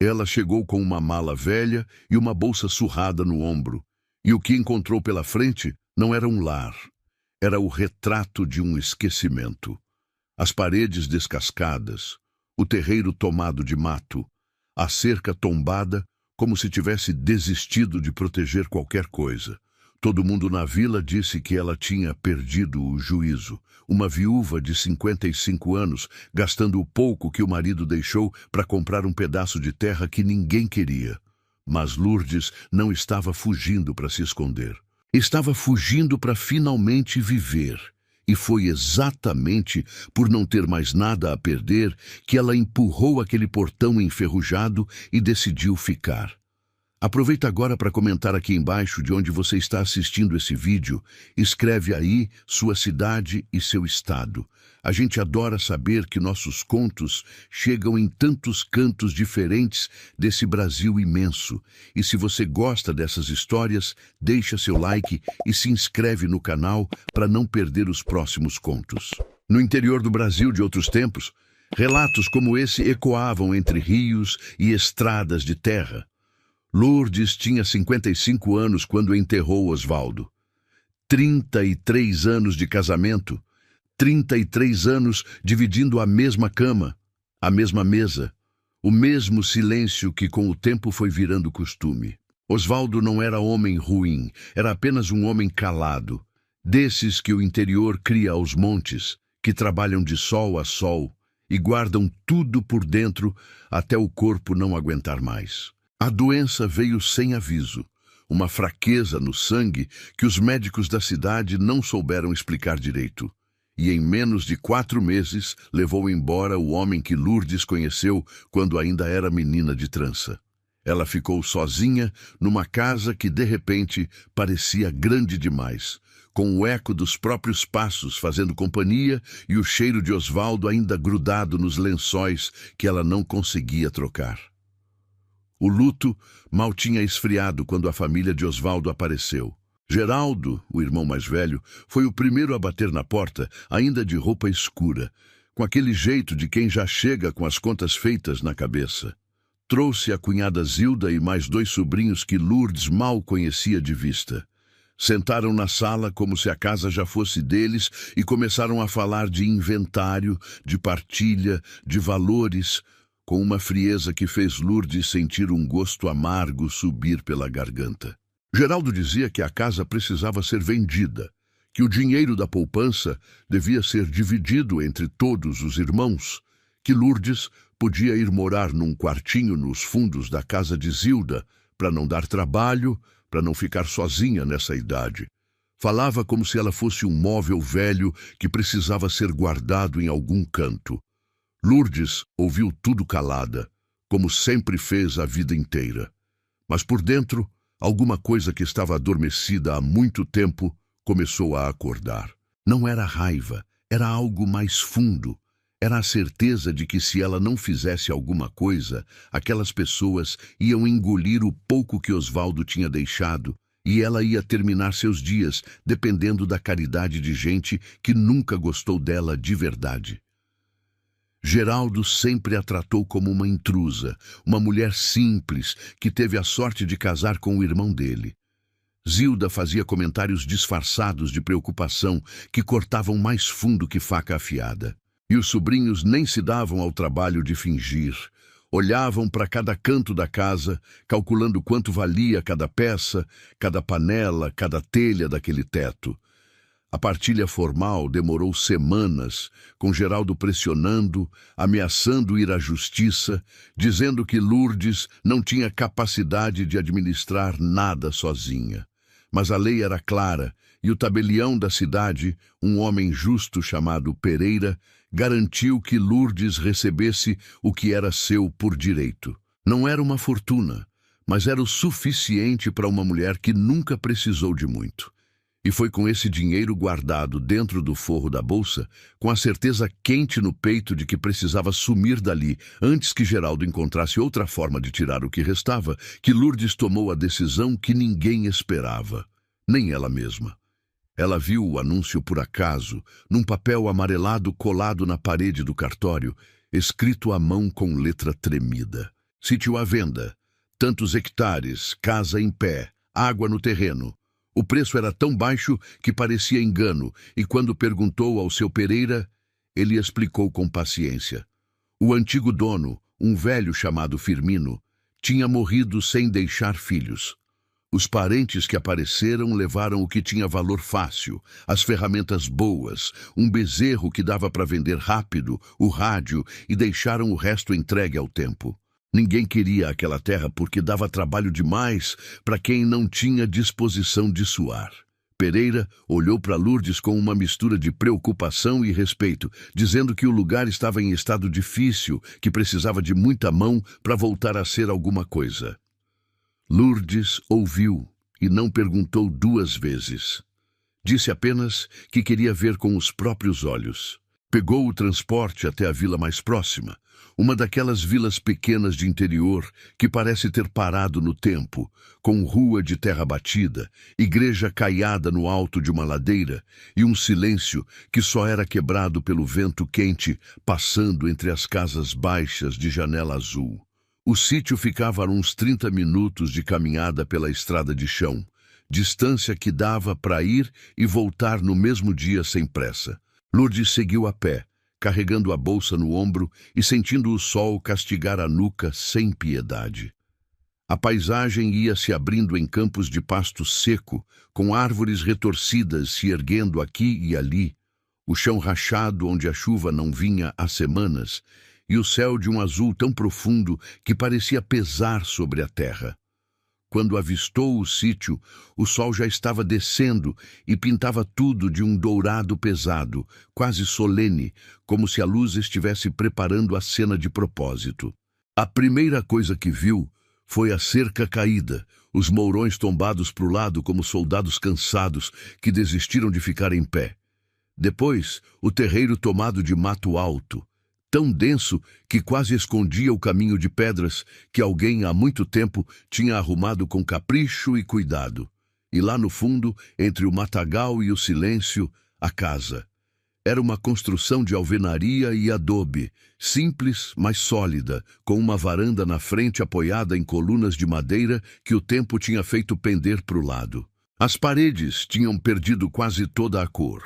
Ela chegou com uma mala velha e uma bolsa surrada no ombro, e o que encontrou pela frente não era um lar, era o retrato de um esquecimento. As paredes descascadas, o terreiro tomado de mato, a cerca tombada como se tivesse desistido de proteger qualquer coisa. Todo mundo na vila disse que ela tinha perdido o juízo. Uma viúva de 55 anos, gastando o pouco que o marido deixou para comprar um pedaço de terra que ninguém queria. Mas Lourdes não estava fugindo para se esconder. Estava fugindo para finalmente viver. E foi exatamente por não ter mais nada a perder que ela empurrou aquele portão enferrujado e decidiu ficar. Aproveita agora para comentar aqui embaixo de onde você está assistindo esse vídeo. Escreve aí sua cidade e seu estado. A gente adora saber que nossos contos chegam em tantos cantos diferentes desse Brasil imenso. E se você gosta dessas histórias, deixa seu like e se inscreve no canal para não perder os próximos contos. No interior do Brasil de outros tempos, relatos como esse ecoavam entre rios e estradas de terra. Lourdes tinha 55 anos quando enterrou Osvaldo. 33 anos de casamento, 33 anos dividindo a mesma cama, a mesma mesa, o mesmo silêncio que com o tempo foi virando costume. Osvaldo não era homem ruim, era apenas um homem calado, desses que o interior cria aos montes, que trabalham de sol a sol e guardam tudo por dentro até o corpo não aguentar mais. A doença veio sem aviso, uma fraqueza no sangue que os médicos da cidade não souberam explicar direito. E em menos de 4 meses levou embora o homem que Lourdes conheceu quando ainda era menina de trança. Ela ficou sozinha numa casa que de repente parecia grande demais, com o eco dos próprios passos fazendo companhia e o cheiro de Osvaldo ainda grudado nos lençóis que ela não conseguia trocar. O luto mal tinha esfriado quando a família de Osvaldo apareceu. Geraldo, o irmão mais velho, foi o primeiro a bater na porta, ainda de roupa escura, com aquele jeito de quem já chega com as contas feitas na cabeça. Trouxe a cunhada Zilda e mais 2 sobrinhos que Lourdes mal conhecia de vista. Sentaram na sala como se a casa já fosse deles e começaram a falar de inventário, de partilha, de valores, com uma frieza que fez Lourdes sentir um gosto amargo subir pela garganta. Geraldo dizia que a casa precisava ser vendida, que o dinheiro da poupança devia ser dividido entre todos os irmãos, que Lourdes podia ir morar num quartinho nos fundos da casa de Zilda, para não dar trabalho, para não ficar sozinha nessa idade. Falava como se ela fosse um móvel velho que precisava ser guardado em algum canto. Lourdes ouviu tudo calada, como sempre fez a vida inteira. Mas por dentro, alguma coisa que estava adormecida há muito tempo começou a acordar. Não era raiva, era algo mais fundo. Era a certeza de que se ela não fizesse alguma coisa, aquelas pessoas iam engolir o pouco que Osvaldo tinha deixado e ela ia terminar seus dias dependendo da caridade de gente que nunca gostou dela de verdade. Geraldo sempre a tratou como uma intrusa, uma mulher simples que teve a sorte de casar com o irmão dele. Zilda fazia comentários disfarçados de preocupação que cortavam mais fundo que faca afiada. E os sobrinhos nem se davam ao trabalho de fingir. Olhavam para cada canto da casa, calculando quanto valia cada peça, cada panela, cada telha daquele teto. A partilha formal demorou semanas, com Geraldo pressionando, ameaçando ir à justiça, dizendo que Lourdes não tinha capacidade de administrar nada sozinha. Mas a lei era clara, e o tabelião da cidade, um homem justo chamado Pereira, garantiu que Lourdes recebesse o que era seu por direito. Não era uma fortuna, mas era o suficiente para uma mulher que nunca precisou de muito. E foi com esse dinheiro guardado dentro do forro da bolsa, com a certeza quente no peito de que precisava sumir dali antes que Geraldo encontrasse outra forma de tirar o que restava, que Lourdes tomou a decisão que ninguém esperava, nem ela mesma. Ela viu o anúncio por acaso, num papel amarelado colado na parede do cartório, escrito à mão com letra tremida. Sítio à venda. Tantos hectares, casa em pé, água no terreno. O preço era tão baixo que parecia engano, e quando perguntou ao seu Pereira, ele explicou com paciência. O antigo dono, um velho chamado Firmino, tinha morrido sem deixar filhos. Os parentes que apareceram levaram o que tinha valor fácil, as ferramentas boas, um bezerro que dava para vender rápido, o rádio, e deixaram o resto entregue ao tempo. Ninguém queria aquela terra porque dava trabalho demais para quem não tinha disposição de suar. Pereira olhou para Lourdes com uma mistura de preocupação e respeito, dizendo que o lugar estava em estado difícil, que precisava de muita mão para voltar a ser alguma coisa. Lourdes ouviu e não perguntou duas vezes. Disse apenas que queria ver com os próprios olhos. Pegou o transporte até a vila mais próxima, uma daquelas vilas pequenas de interior que parece ter parado no tempo, com rua de terra batida, igreja caiada no alto de uma ladeira e um silêncio que só era quebrado pelo vento quente passando entre as casas baixas de janela azul. O sítio ficava a uns 30 minutos de caminhada pela estrada de chão, distância que dava para ir e voltar no mesmo dia sem pressa. Lourdes seguiu a pé, carregando a bolsa no ombro e sentindo o sol castigar a nuca sem piedade. A paisagem ia se abrindo em campos de pasto seco, com árvores retorcidas se erguendo aqui e ali, o chão rachado onde a chuva não vinha há semanas, e o céu de um azul tão profundo que parecia pesar sobre a terra. Quando avistou o sítio, o sol já estava descendo e pintava tudo de um dourado pesado, quase solene, como se a luz estivesse preparando a cena de propósito. A primeira coisa que viu foi a cerca caída, os mourões tombados para o lado como soldados cansados que desistiram de ficar em pé. Depois, o terreiro tomado de mato alto, tão denso que quase escondia o caminho de pedras que alguém há muito tempo tinha arrumado com capricho e cuidado. E lá no fundo, entre o matagal e o silêncio, a casa. Era uma construção de alvenaria e adobe, simples, mas sólida, com uma varanda na frente apoiada em colunas de madeira que o tempo tinha feito pender para o lado. As paredes tinham perdido quase toda a cor,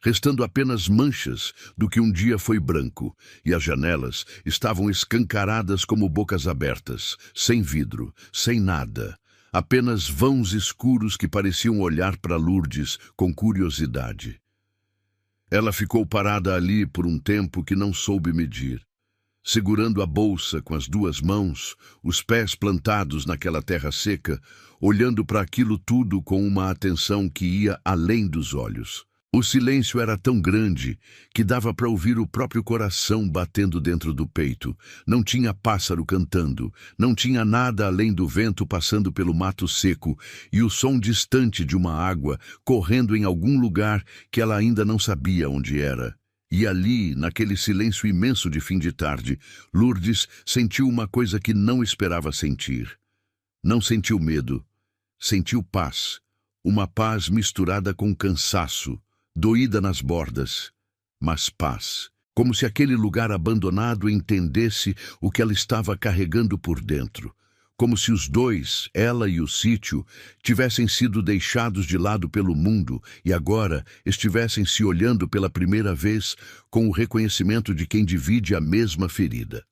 restando apenas manchas do que um dia foi branco, e as janelas estavam escancaradas como bocas abertas, sem vidro, sem nada, apenas vãos escuros que pareciam olhar para Lourdes com curiosidade. Ela ficou parada ali por um tempo que não soube medir, segurando a bolsa com as duas mãos, os pés plantados naquela terra seca, olhando para aquilo tudo com uma atenção que ia além dos olhos. O silêncio era tão grande que dava para ouvir o próprio coração batendo dentro do peito. Não tinha pássaro cantando, não tinha nada além do vento passando pelo mato seco e o som distante de uma água correndo em algum lugar que ela ainda não sabia onde era. E ali, naquele silêncio imenso de fim de tarde, Lourdes sentiu uma coisa que não esperava sentir. Não sentiu medo, sentiu paz, uma paz misturada com cansaço, doída nas bordas, mas paz, como se aquele lugar abandonado entendesse o que ela estava carregando por dentro, como se os dois, ela e o sítio, tivessem sido deixados de lado pelo mundo e agora estivessem se olhando pela primeira vez com o reconhecimento de quem divide a mesma ferida.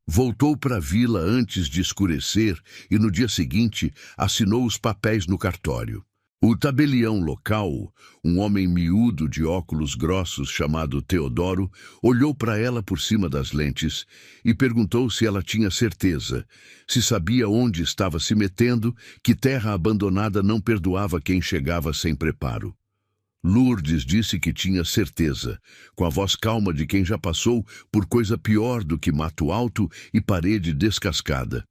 Voltou para a vila antes de escurecer e no dia seguinte assinou os papéis no cartório. O tabelião local, um homem miúdo de óculos grossos chamado Teodoro, olhou para ela por cima das lentes e perguntou se ela tinha certeza, se sabia onde estava se metendo, que terra abandonada não perdoava quem chegava sem preparo. Lourdes disse que tinha certeza, com a voz calma de quem já passou por coisa pior do que mato alto e parede descascada.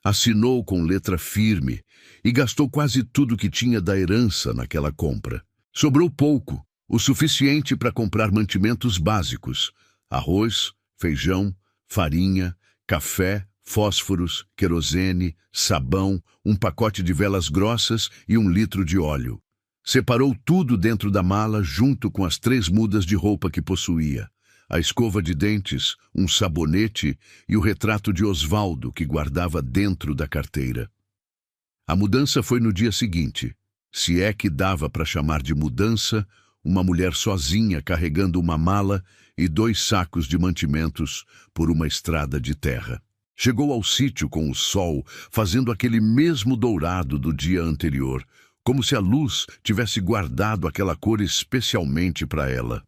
Assinou com letra firme e gastou quase tudo que tinha da herança naquela compra. Sobrou pouco, o suficiente para comprar mantimentos básicos: arroz, feijão, farinha, café, fósforos, querosene, sabão, um pacote de velas grossas e 1 litro de óleo. Separou tudo dentro da mala junto com as 3 mudas de roupa que possuía. a escova de dentes, um sabonete e o retrato de Osvaldo que guardava dentro da carteira. A mudança foi no dia seguinte, se é que dava para chamar de mudança, uma mulher sozinha carregando uma mala e 2 sacos de mantimentos por uma estrada de terra. Chegou ao sítio com o sol fazendo aquele mesmo dourado do dia anterior, como se a luz tivesse guardado aquela cor especialmente para ela.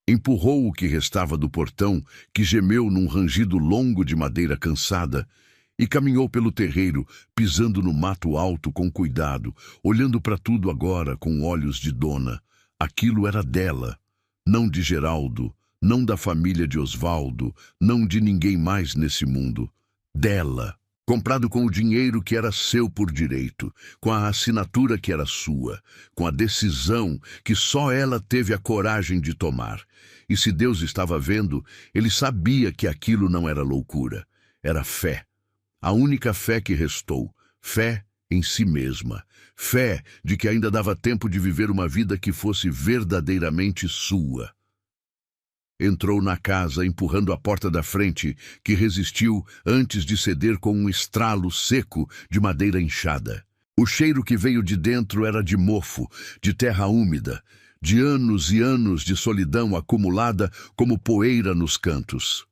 Empurrou o que restava do portão, que gemeu num rangido longo de madeira cansada, e caminhou pelo terreiro, pisando no mato alto com cuidado, olhando para tudo agora com olhos de dona. Aquilo era dela, não de Geraldo, não da família de Osvaldo, não de ninguém mais nesse mundo. Dela, comprado com o dinheiro que era seu por direito, com a assinatura que era sua, com a decisão que só ela teve a coragem de tomar. E se Deus estava vendo, ele sabia que aquilo não era loucura, era fé. A única fé que restou, fé em si mesma, fé de que ainda dava tempo de viver uma vida que fosse verdadeiramente sua. Entrou na casa empurrando a porta da frente, que resistiu antes de ceder com um estralo seco de madeira inchada. O cheiro que veio de dentro era de mofo, de terra úmida, de anos e anos de solidão acumulada como poeira nos cantos.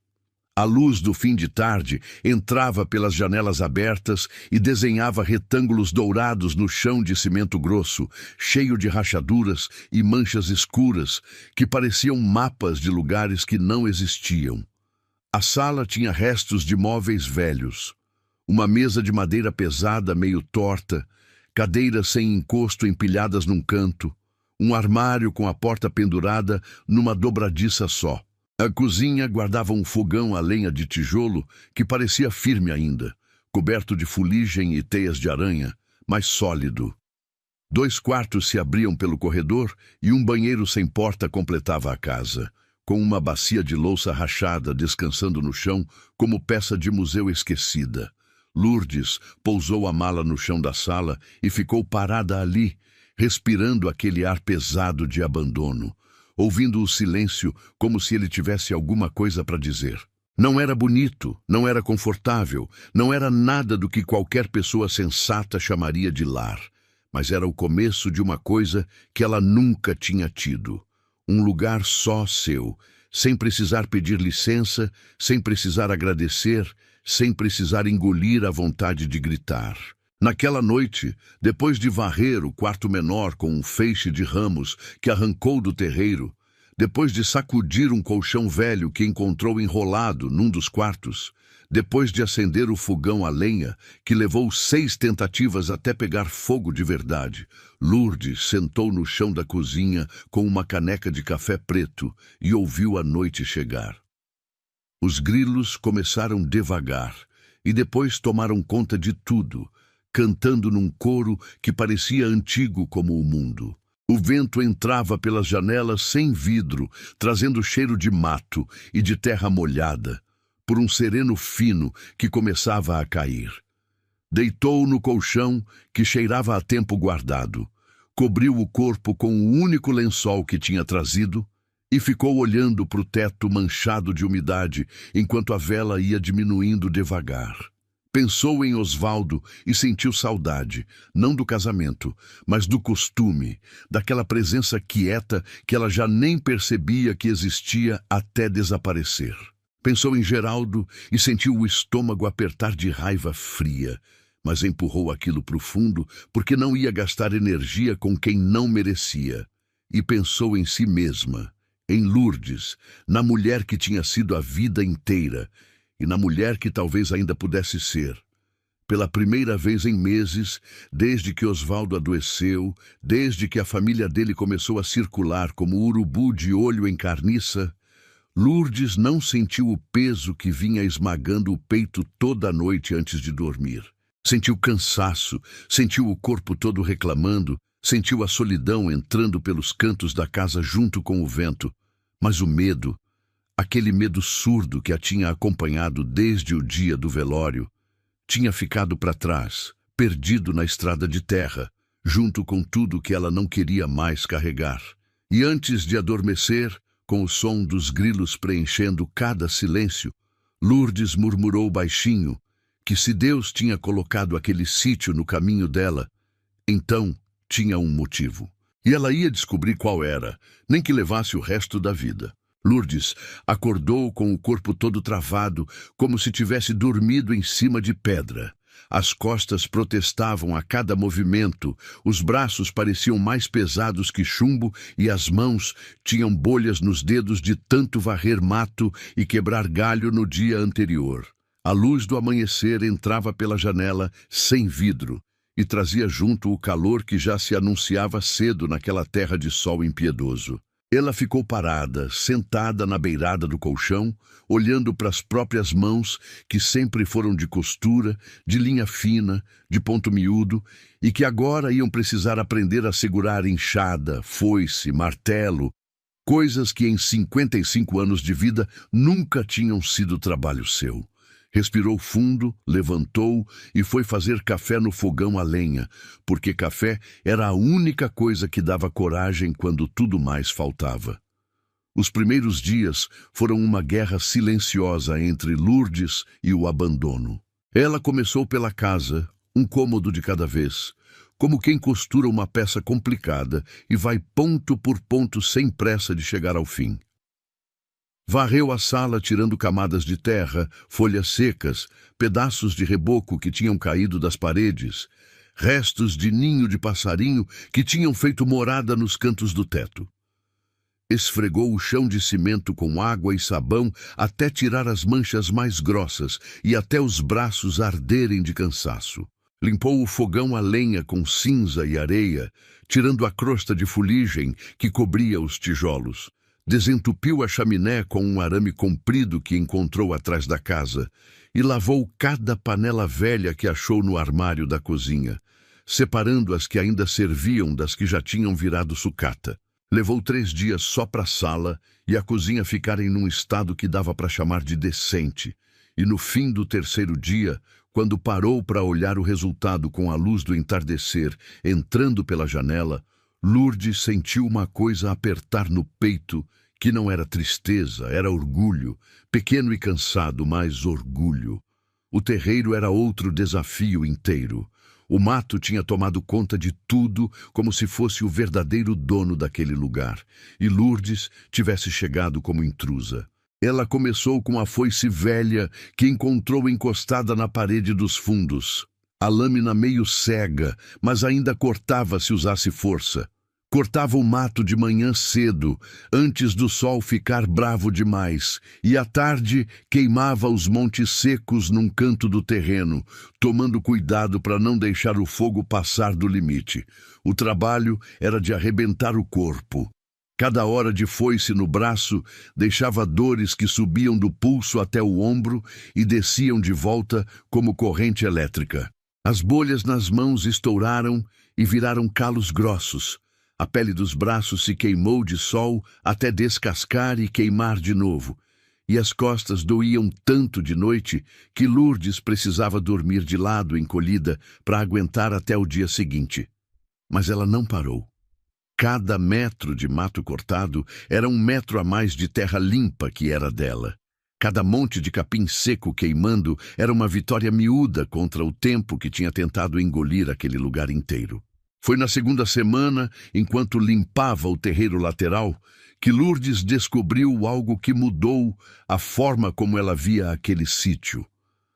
A luz do fim de tarde entrava pelas janelas abertas e desenhava retângulos dourados no chão de cimento grosso, cheio de rachaduras e manchas escuras, que pareciam mapas de lugares que não existiam. A sala tinha restos de móveis velhos. Uma mesa de madeira pesada, meio torta, cadeiras sem encosto empilhadas num canto, um armário com a porta pendurada numa dobradiça só. A cozinha guardava um fogão a lenha de tijolo que parecia firme ainda, coberto de fuligem e teias de aranha, mas sólido. 2 quartos se abriam pelo corredor e um banheiro sem porta completava a casa, com uma bacia de louça rachada descansando no chão como peça de museu esquecida. Lourdes pousou a mala no chão da sala e ficou parada ali, respirando aquele ar pesado de abandono, ouvindo o silêncio como se ele tivesse alguma coisa para dizer. Não era bonito, não era confortável, não era nada do que qualquer pessoa sensata chamaria de lar, mas era o começo de uma coisa que ela nunca tinha tido. Um lugar só seu, sem precisar pedir licença, sem precisar agradecer, sem precisar engolir a vontade de gritar. Naquela noite, depois de varrer o quarto menor com um feixe de ramos que arrancou do terreiro, depois de sacudir um colchão velho que encontrou enrolado num dos quartos, depois de acender o fogão a lenha, que levou 6 tentativas até pegar fogo de verdade, Lourdes sentou no chão da cozinha com uma caneca de café preto e ouviu a noite chegar. Os grilos começaram devagar e depois tomaram conta de tudo, cantando num coro que parecia antigo como o mundo. O vento entrava pelas janelas sem vidro, trazendo cheiro de mato e de terra molhada, por um sereno fino que começava a cair. Deitou no colchão que cheirava a tempo guardado, cobriu o corpo com o único lençol que tinha trazido e ficou olhando para o teto manchado de umidade enquanto a vela ia diminuindo devagar. Pensou em Osvaldo e sentiu saudade, não do casamento, mas do costume, daquela presença quieta que ela já nem percebia que existia até desaparecer. Pensou em Geraldo e sentiu o estômago apertar de raiva fria, mas empurrou aquilo para o fundo porque não ia gastar energia com quem não merecia. E pensou em si mesma, em Lourdes, na mulher que tinha sido a vida inteira, e na mulher que talvez ainda pudesse ser. Pela primeira vez em meses, desde que Osvaldo adoeceu, desde que a família dele começou a circular como urubu de olho em carniça, Lourdes não sentiu o peso que vinha esmagando o peito toda a noite antes de dormir. Sentiu cansaço, sentiu o corpo todo reclamando, sentiu a solidão entrando pelos cantos da casa junto com o vento, mas o medo, aquele medo surdo que a tinha acompanhado desde o dia do velório, tinha ficado para trás, perdido na estrada de terra, junto com tudo que ela não queria mais carregar. E antes de adormecer, com o som dos grilos preenchendo cada silêncio, Lourdes murmurou baixinho que se Deus tinha colocado aquele sítio no caminho dela, então tinha um motivo. E ela ia descobrir qual era, nem que levasse o resto da vida. Lourdes acordou com o corpo todo travado, como se tivesse dormido em cima de pedra. As costas protestavam a cada movimento, os braços pareciam mais pesados que chumbo e as mãos tinham bolhas nos dedos de tanto varrer mato e quebrar galho no dia anterior. A luz do amanhecer entrava pela janela sem vidro e trazia junto o calor que já se anunciava cedo naquela terra de sol impiedoso. Ela ficou parada, sentada na beirada do colchão, olhando para as próprias mãos, que sempre foram de costura, de linha fina, de ponto miúdo, e que agora iam precisar aprender a segurar enxada, foice, martelo, coisas que em 55 anos de vida nunca tinham sido trabalho seu. Respirou fundo, levantou e foi fazer café no fogão a lenha, porque café era a única coisa que dava coragem quando tudo mais faltava. Os primeiros dias foram uma guerra silenciosa entre Lourdes e o abandono. Ela começou pela casa, um cômodo de cada vez, como quem costura uma peça complicada e vai ponto por ponto sem pressa de chegar ao fim. Varreu a sala tirando camadas de terra, folhas secas, pedaços de reboco que tinham caído das paredes, restos de ninho de passarinho que tinham feito morada nos cantos do teto. Esfregou o chão de cimento com água e sabão até tirar as manchas mais grossas e até os braços arderem de cansaço. Limpou o fogão a lenha com cinza e areia, tirando a crosta de fuligem que cobria os tijolos. Desentupiu a chaminé com um arame comprido que encontrou atrás da casa e lavou cada panela velha que achou no armário da cozinha, separando as que ainda serviam das que já tinham virado sucata. Levou 3 dias só para a sala e a cozinha ficarem num estado que dava para chamar de decente, e no fim do 3º dia, quando parou para olhar o resultado com a luz do entardecer entrando pela janela, Lourdes sentiu uma coisa apertar no peito que não era tristeza, era orgulho, pequeno e cansado, mas orgulho. O terreiro era outro desafio inteiro. O mato tinha tomado conta de tudo como se fosse o verdadeiro dono daquele lugar, e Lourdes tivesse chegado como intrusa. Ela começou com a foice velha que encontrou encostada na parede dos fundos. A lâmina meio cega, mas ainda cortava se usasse força. Cortava o mato de manhã cedo, antes do sol ficar bravo demais, e à tarde queimava os montes secos num canto do terreno, tomando cuidado para não deixar o fogo passar do limite. O trabalho era de arrebentar o corpo. Cada hora de foice no braço deixava dores que subiam do pulso até o ombro e desciam de volta como corrente elétrica. As bolhas nas mãos estouraram e viraram calos grossos. A pele dos braços se queimou de sol até descascar e queimar de novo, e as costas doíam tanto de noite que Lourdes precisava dormir de lado, encolhida, para aguentar até o dia seguinte. Mas ela não parou. Cada metro de mato cortado era 1 metro a mais de terra limpa que era dela. Cada monte de capim seco queimando era uma vitória miúda contra o tempo que tinha tentado engolir aquele lugar inteiro. Foi na 2ª semana, enquanto limpava o terreiro lateral, que Lourdes descobriu algo que mudou a forma como ela via aquele sítio.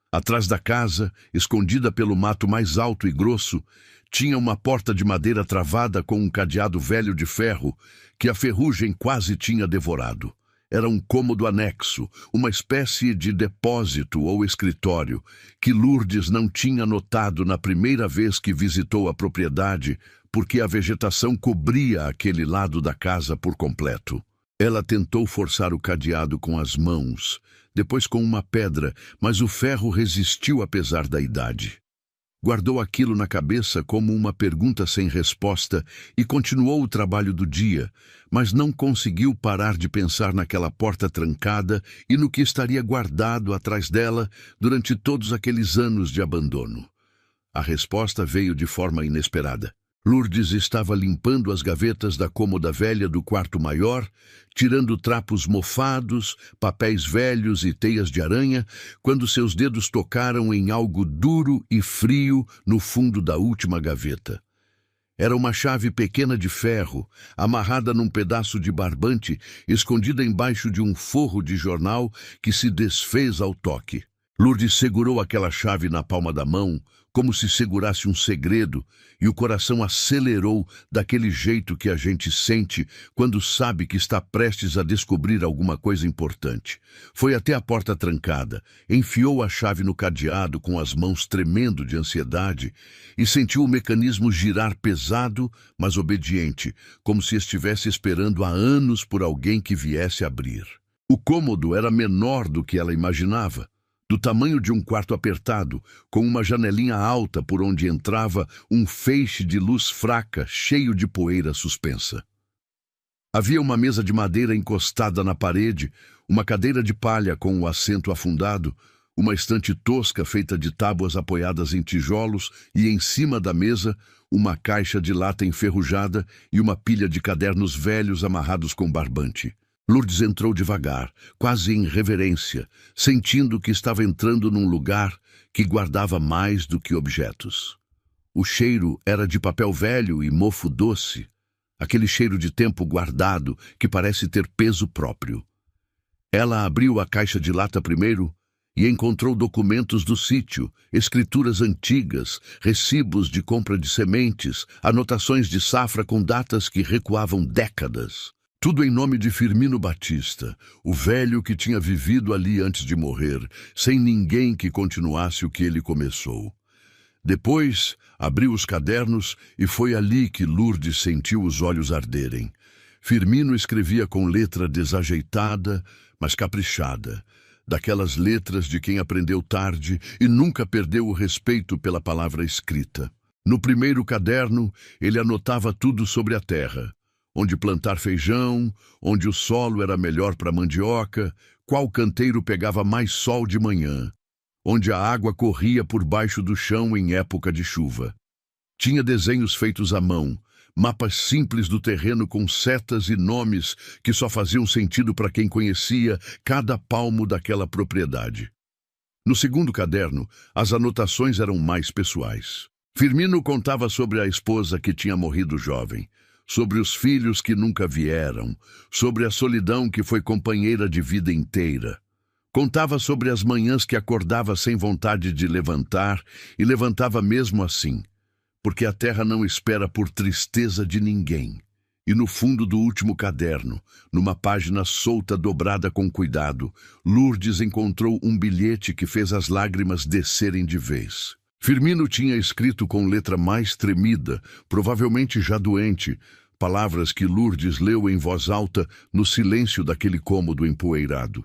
Atrás da casa, escondida pelo mato mais alto e grosso, tinha uma porta de madeira travada com um cadeado velho de ferro que a ferrugem quase tinha devorado. Era um cômodo anexo, uma espécie de depósito ou escritório, que Lourdes não tinha notado na primeira vez que visitou a propriedade, porque a vegetação cobria aquele lado da casa por completo. Ela tentou forçar o cadeado com as mãos, depois com uma pedra, mas o ferro resistiu apesar da idade. Guardou aquilo na cabeça como uma pergunta sem resposta e continuou o trabalho do dia, mas não conseguiu parar de pensar naquela porta trancada e no que estaria guardado atrás dela durante todos aqueles anos de abandono. A resposta veio de forma inesperada. Lourdes estava limpando as gavetas da cômoda velha do quarto maior, tirando trapos mofados, papéis velhos e teias de aranha, quando seus dedos tocaram em algo duro e frio no fundo da última gaveta. Era uma chave pequena de ferro, amarrada num pedaço de barbante, escondida embaixo de um forro de jornal que se desfez ao toque. Lourdes segurou aquela chave na palma da mão, como se segurasse um segredo, e o coração acelerou daquele jeito que a gente sente quando sabe que está prestes a descobrir alguma coisa importante. Foi até a porta trancada, enfiou a chave no cadeado com as mãos tremendo de ansiedade e sentiu o mecanismo girar pesado, mas obediente, como se estivesse esperando há anos por alguém que viesse abrir. O cômodo era menor do que ela imaginava, do tamanho de um quarto apertado, com uma janelinha alta por onde entrava um feixe de luz fraca, cheio de poeira suspensa. Havia uma mesa de madeira encostada na parede, uma cadeira de palha com o assento afundado, uma estante tosca feita de tábuas apoiadas em tijolos e, em cima da mesa, uma caixa de lata enferrujada e uma pilha de cadernos velhos amarrados com barbante. Lourdes entrou devagar, quase em reverência, sentindo que estava entrando num lugar que guardava mais do que objetos. O cheiro era de papel velho e mofo doce, aquele cheiro de tempo guardado que parece ter peso próprio. Ela abriu a caixa de lata primeiro e encontrou documentos do sítio, escrituras antigas, recibos de compra de sementes, anotações de safra com datas que recuavam décadas. Tudo em nome de Firmino Batista, o velho que tinha vivido ali antes de morrer, sem ninguém que continuasse o que ele começou. Depois, abriu os cadernos e foi ali que Lourdes sentiu os olhos arderem. Firmino escrevia com letra desajeitada, mas caprichada, daquelas letras de quem aprendeu tarde e nunca perdeu o respeito pela palavra escrita. No primeiro caderno, ele anotava tudo sobre a terra: onde plantar feijão, onde o solo era melhor para mandioca, qual canteiro pegava mais sol de manhã, onde a água corria por baixo do chão em época de chuva. Tinha desenhos feitos à mão, mapas simples do terreno com setas e nomes que só faziam sentido para quem conhecia cada palmo daquela propriedade. No segundo caderno, as anotações eram mais pessoais. Firmino contava sobre a esposa que tinha morrido jovem, sobre os filhos que nunca vieram, sobre a solidão que foi companheira de vida inteira. Contava sobre as manhãs que acordava sem vontade de levantar e levantava mesmo assim, porque a terra não espera por tristeza de ninguém. E no fundo do último caderno, numa página solta dobrada com cuidado, Lourdes encontrou um bilhete que fez as lágrimas descerem de vez. Firmino tinha escrito com letra mais tremida, provavelmente já doente, palavras que Lourdes leu em voz alta no silêncio daquele cômodo empoeirado.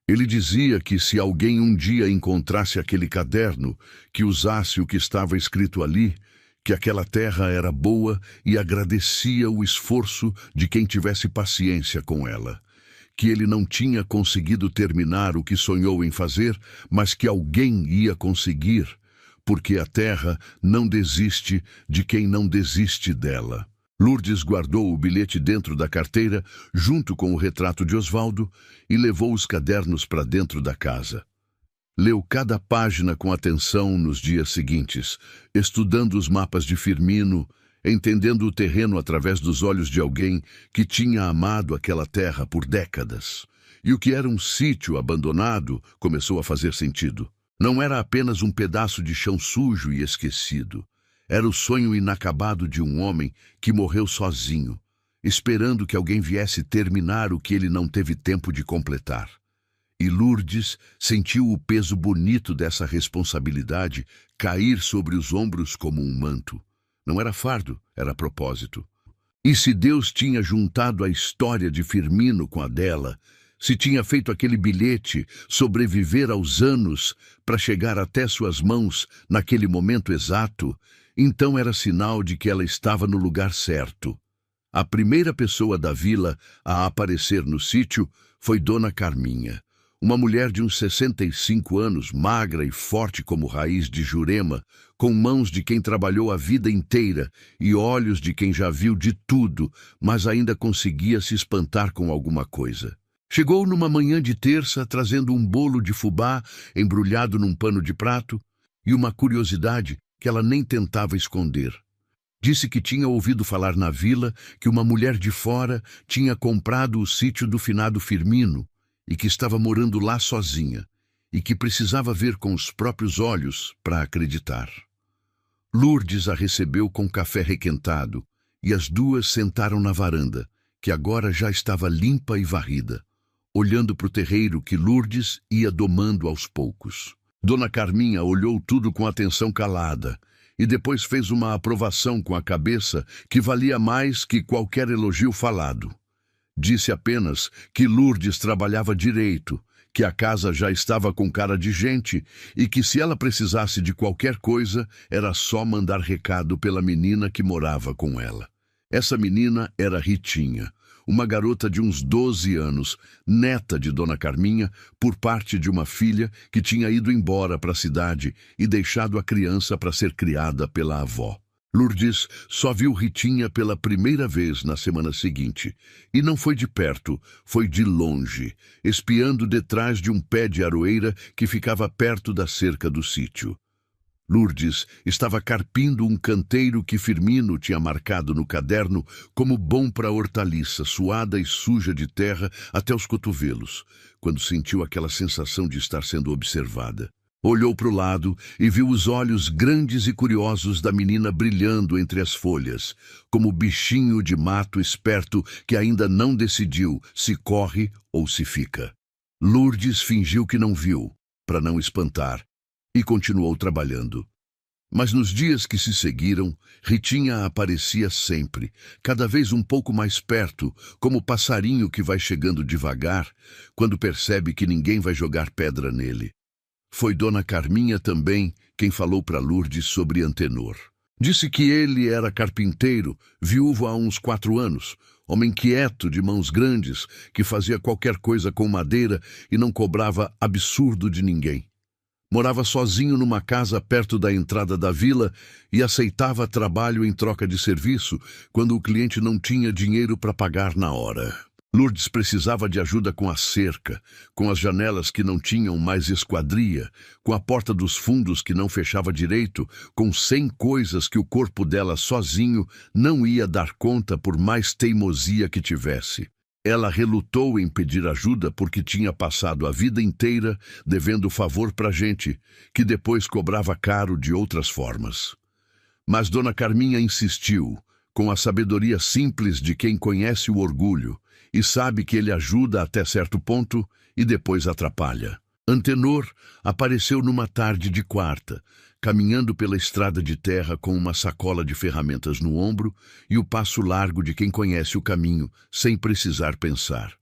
Ele dizia que se alguém um dia encontrasse aquele caderno, que usasse o que estava escrito ali, que aquela terra era boa e agradecia o esforço de quem tivesse paciência com ela, que ele não tinha conseguido terminar o que sonhou em fazer, mas que alguém ia conseguir, porque a terra não desiste de quem não desiste dela. Lourdes guardou o bilhete dentro da carteira, junto com o retrato de Osvaldo, e levou os cadernos para dentro da casa. Leu cada página com atenção nos dias seguintes, estudando os mapas de Firmino, entendendo o terreno através dos olhos de alguém que tinha amado aquela terra por décadas. E o que era um sítio abandonado começou a fazer sentido. Não era apenas um pedaço de chão sujo e esquecido. Era o sonho inacabado de um homem que morreu sozinho, esperando que alguém viesse terminar o que ele não teve tempo de completar. E Lourdes sentiu o peso bonito dessa responsabilidade cair sobre os ombros como um manto. Não era fardo, era propósito. E se Deus tinha juntado a história de Firmino com a dela, se tinha feito aquele bilhete sobreviver aos anos para chegar até suas mãos naquele momento exato, então era sinal de que ela estava no lugar certo. A primeira pessoa da vila a aparecer no sítio foi Dona Carminha, Uma mulher de uns 65 anos, magra e forte como raiz de Jurema, com mãos de quem trabalhou a vida inteira e olhos de quem já viu de tudo, mas ainda conseguia se espantar com alguma coisa. Chegou numa manhã de terça, trazendo um bolo de fubá embrulhado num pano de prato e uma curiosidade que ela nem tentava esconder. Disse que tinha ouvido falar na vila que uma mulher de fora tinha comprado o sítio do finado Firmino e que estava morando lá sozinha e que precisava ver com os próprios olhos para acreditar. Lourdes a recebeu com café requentado e as duas sentaram na varanda, que agora já estava limpa e varrida, olhando para o terreiro que Lourdes ia domando aos poucos. Dona Carminha olhou tudo com atenção calada e depois fez uma aprovação com a cabeça que valia mais que qualquer elogio falado. Disse apenas que Lourdes trabalhava direito, que a casa já estava com cara de gente e que se ela precisasse de qualquer coisa era só mandar recado pela menina que morava com ela. Essa menina era Ritinha, uma garota de uns 12 anos, neta de Dona Carminha, por parte de uma filha que tinha ido embora para a cidade e deixado a criança para ser criada pela avó. Lourdes só viu Ritinha pela primeira vez na semana seguinte, e não foi de perto, foi de longe, espiando detrás de um pé de aroeira que ficava perto da cerca do sítio. Lourdes estava carpindo um canteiro que Firmino tinha marcado no caderno como bom para hortaliça, suada e suja de terra até os cotovelos, quando sentiu aquela sensação de estar sendo observada. Olhou para o lado e viu os olhos grandes e curiosos da menina brilhando entre as folhas, como bichinho de mato esperto que ainda não decidiu se corre ou se fica. Lourdes fingiu que não viu, para não espantar, e continuou trabalhando. Mas nos dias que se seguiram, Ritinha aparecia sempre, cada vez um pouco mais perto, como passarinho que vai chegando devagar, quando percebe que ninguém vai jogar pedra nele. Foi Dona Carminha também quem falou para Lourdes sobre Antenor. Disse que ele era carpinteiro, viúvo há uns 4 anos, homem quieto, de mãos grandes, que fazia qualquer coisa com madeira e não cobrava absurdo de ninguém. Morava sozinho numa casa perto da entrada da vila e aceitava trabalho em troca de serviço quando o cliente não tinha dinheiro para pagar na hora. Lourdes precisava de ajuda com a cerca, com as janelas que não tinham mais esquadria, com a porta dos fundos que não fechava direito, com 100 coisas que o corpo dela sozinho não ia dar conta por mais teimosia que tivesse. Ela relutou em pedir ajuda porque tinha passado a vida inteira devendo favor para gente, que depois cobrava caro de outras formas. Mas Dona Carminha insistiu, com a sabedoria simples de quem conhece o orgulho, e sabe que ele ajuda até certo ponto e depois atrapalha. Antenor apareceu numa tarde de quarta, caminhando pela estrada de terra com uma sacola de ferramentas no ombro e o passo largo de quem conhece o caminho, sem precisar pensar.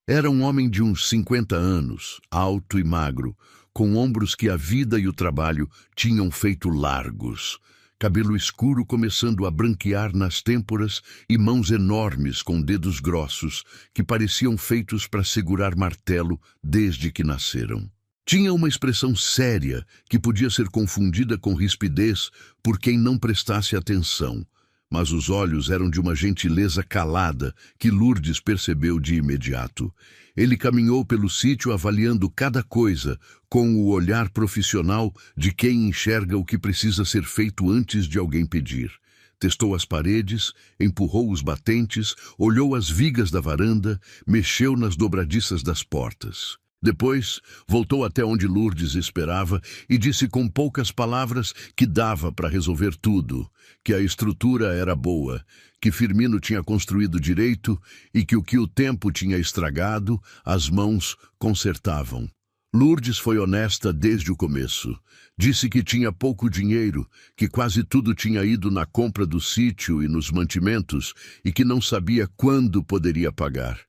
Era um homem de uns 50 anos, alto e magro, com ombros que a vida e o trabalho tinham feito largos, cabelo escuro começando a branquear nas têmporas e mãos enormes com dedos grossos que pareciam feitos para segurar martelo desde que nasceram. Tinha uma expressão séria que podia ser confundida com rispidez por quem não prestasse atenção, mas os olhos eram de uma gentileza calada que Lourdes percebeu de imediato. Ele caminhou pelo sítio avaliando cada coisa, com o olhar profissional de quem enxerga o que precisa ser feito antes de alguém pedir. Testou as paredes, empurrou os batentes, olhou as vigas da varanda, mexeu nas dobradiças das portas. Depois, voltou até onde Lourdes esperava e disse com poucas palavras que dava para resolver tudo, que a estrutura era boa, que Firmino tinha construído direito e que o tempo tinha estragado, as mãos consertavam. Lourdes foi honesta desde o começo. Disse que tinha pouco dinheiro, que quase tudo tinha ido na compra do sítio e nos mantimentos e que não sabia quando poderia pagar.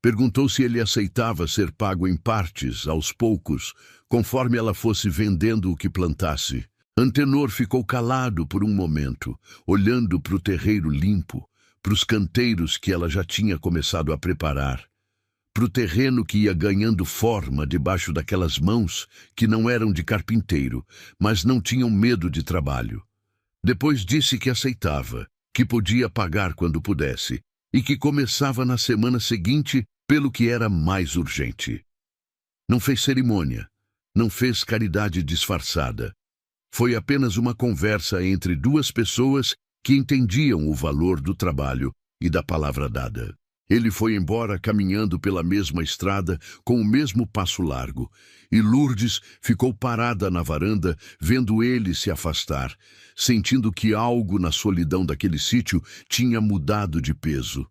Perguntou se ele aceitava ser pago em partes, aos poucos, conforme ela fosse vendendo o que plantasse. Antenor ficou calado por um momento, olhando para o terreiro limpo, para os canteiros que ela já tinha começado a preparar, para o terreno que ia ganhando forma debaixo daquelas mãos que não eram de carpinteiro, mas não tinham medo de trabalho. Depois disse que aceitava, que podia pagar quando pudesse, e que começava na semana seguinte pelo que era mais urgente. Não fez cerimônia, não fez caridade disfarçada. Foi apenas uma conversa entre duas pessoas que entendiam o valor do trabalho e da palavra dada. Ele foi embora caminhando pela mesma estrada, com o mesmo passo largo, e Lourdes ficou parada na varanda, vendo ele se afastar, sentindo que algo na solidão daquele sítio tinha mudado de peso.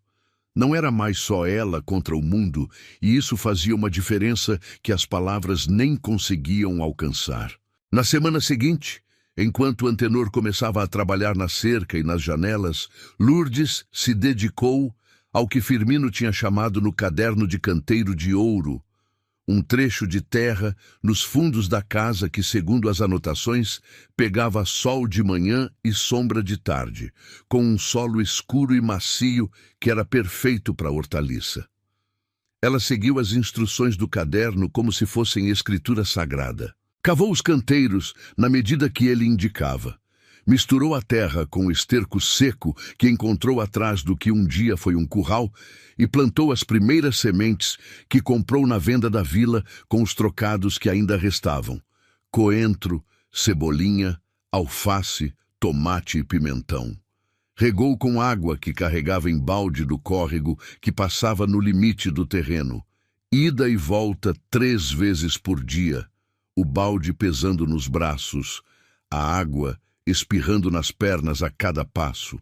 Não era mais só ela contra o mundo, e isso fazia uma diferença que as palavras nem conseguiam alcançar. Na semana seguinte, enquanto Antenor começava a trabalhar na cerca e nas janelas, Lourdes se dedicou ao que Firmino tinha chamado no caderno de canteiro de ouro, um trecho de terra nos fundos da casa que, segundo as anotações, pegava sol de manhã e sombra de tarde, com um solo escuro e macio que era perfeito para hortaliça. Ela seguiu as instruções do caderno como se fossem escritura sagrada. Cavou os canteiros na medida que ele indicava. Misturou a terra com o esterco seco que encontrou atrás do que um dia foi um curral e plantou as primeiras sementes que comprou na venda da vila com os trocados que ainda restavam: coentro, cebolinha, alface, tomate e pimentão. Regou com água que carregava em balde do córrego que passava no limite do terreno, ida e volta 3 vezes por dia, o balde pesando nos braços, a água espirrando nas pernas a cada passo,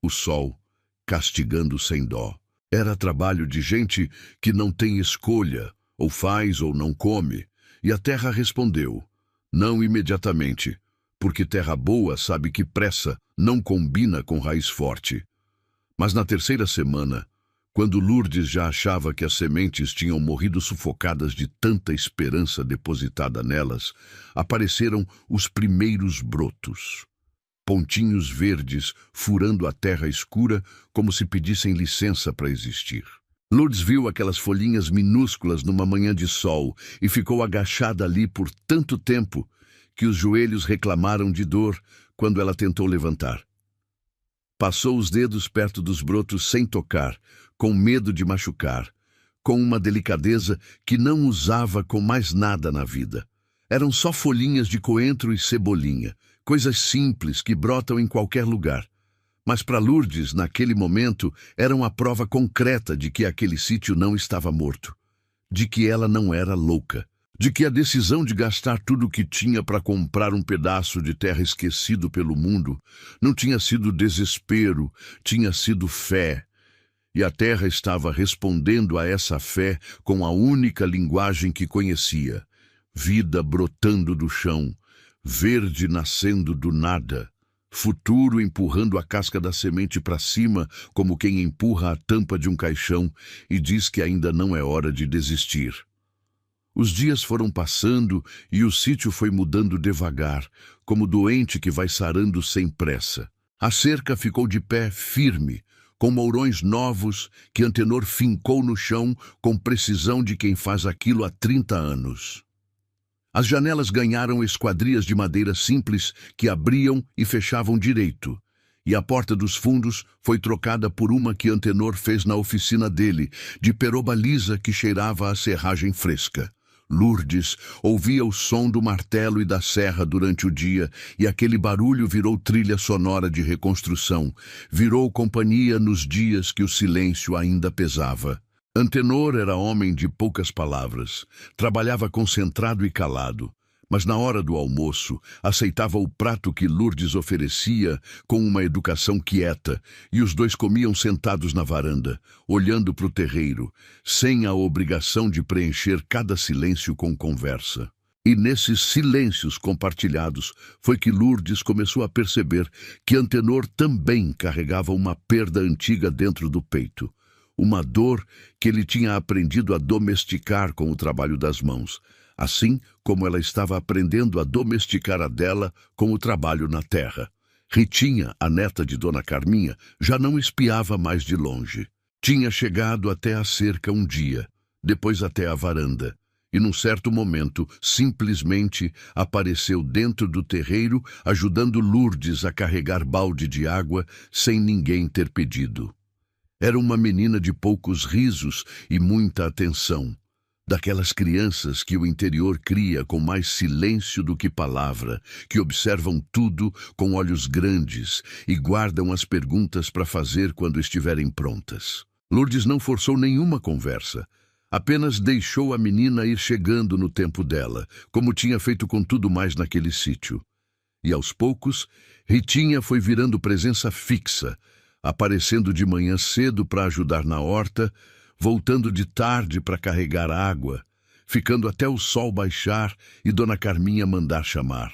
o sol castigando sem dó. Era trabalho de gente que não tem escolha, ou faz ou não come, e a terra respondeu, não imediatamente, porque terra boa sabe que pressa não combina com raiz forte. Mas na 3ª semana, quando Lourdes já achava que as sementes tinham morrido sufocadas de tanta esperança depositada nelas, apareceram os primeiros brotos. Pontinhos verdes furando a terra escura como se pedissem licença para existir. Lourdes viu aquelas folhinhas minúsculas numa manhã de sol e ficou agachada ali por tanto tempo que os joelhos reclamaram de dor quando ela tentou levantar. Passou os dedos perto dos brotos sem tocar, com medo de machucar, com uma delicadeza que não usava com mais nada na vida. Eram só folhinhas de coentro e cebolinha, coisas simples que brotam em qualquer lugar. Mas para Lourdes, naquele momento, eram a prova concreta de que aquele sítio não estava morto, de que ela não era louca, de que a decisão de gastar tudo o que tinha para comprar um pedaço de terra esquecido pelo mundo não tinha sido desespero, tinha sido fé. E a terra estava respondendo a essa fé com a única linguagem que conhecia: vida brotando do chão, verde nascendo do nada, futuro empurrando a casca da semente para cima como quem empurra a tampa de um caixão e diz que ainda não é hora de desistir. Os dias foram passando e o sítio foi mudando devagar, como doente que vai sarando sem pressa. A cerca ficou de pé firme, com mourões novos que Antenor fincou no chão com precisão de quem faz aquilo há 30 anos. As janelas ganharam esquadrias de madeira simples que abriam e fechavam direito, e a porta dos fundos foi trocada por uma que Antenor fez na oficina dele, de peroba lisa que cheirava a serragem fresca. Lourdes ouvia o som do martelo e da serra durante o dia, e aquele barulho virou trilha sonora de reconstrução, virou companhia nos dias que o silêncio ainda pesava. Antenor era homem de poucas palavras, trabalhava concentrado e calado, mas na hora do almoço aceitava o prato que Lourdes oferecia com uma educação quieta, e os dois comiam sentados na varanda, olhando para o terreiro, sem a obrigação de preencher cada silêncio com conversa. E nesses silêncios compartilhados foi que Lourdes começou a perceber que Antenor também carregava uma perda antiga dentro do peito, uma dor que ele tinha aprendido a domesticar com o trabalho das mãos, assim como ela estava aprendendo a domesticar a dela com o trabalho na terra. Ritinha, a neta de Dona Carminha, já não espiava mais de longe. Tinha chegado até a cerca um dia, depois até a varanda. E num certo momento, simplesmente apareceu dentro do terreiro, ajudando Lourdes a carregar balde de água sem ninguém ter pedido. Era uma menina de poucos risos e muita atenção, daquelas crianças que o interior cria com mais silêncio do que palavra, que observam tudo com olhos grandes e guardam as perguntas para fazer quando estiverem prontas. Lourdes não forçou nenhuma conversa. Apenas deixou a menina ir chegando no tempo dela, como tinha feito com tudo mais naquele sítio. E aos poucos, Ritinha foi virando presença fixa, aparecendo de manhã cedo para ajudar na horta, voltando de tarde para carregar água, ficando até o sol baixar e Dona Carminha mandar chamar.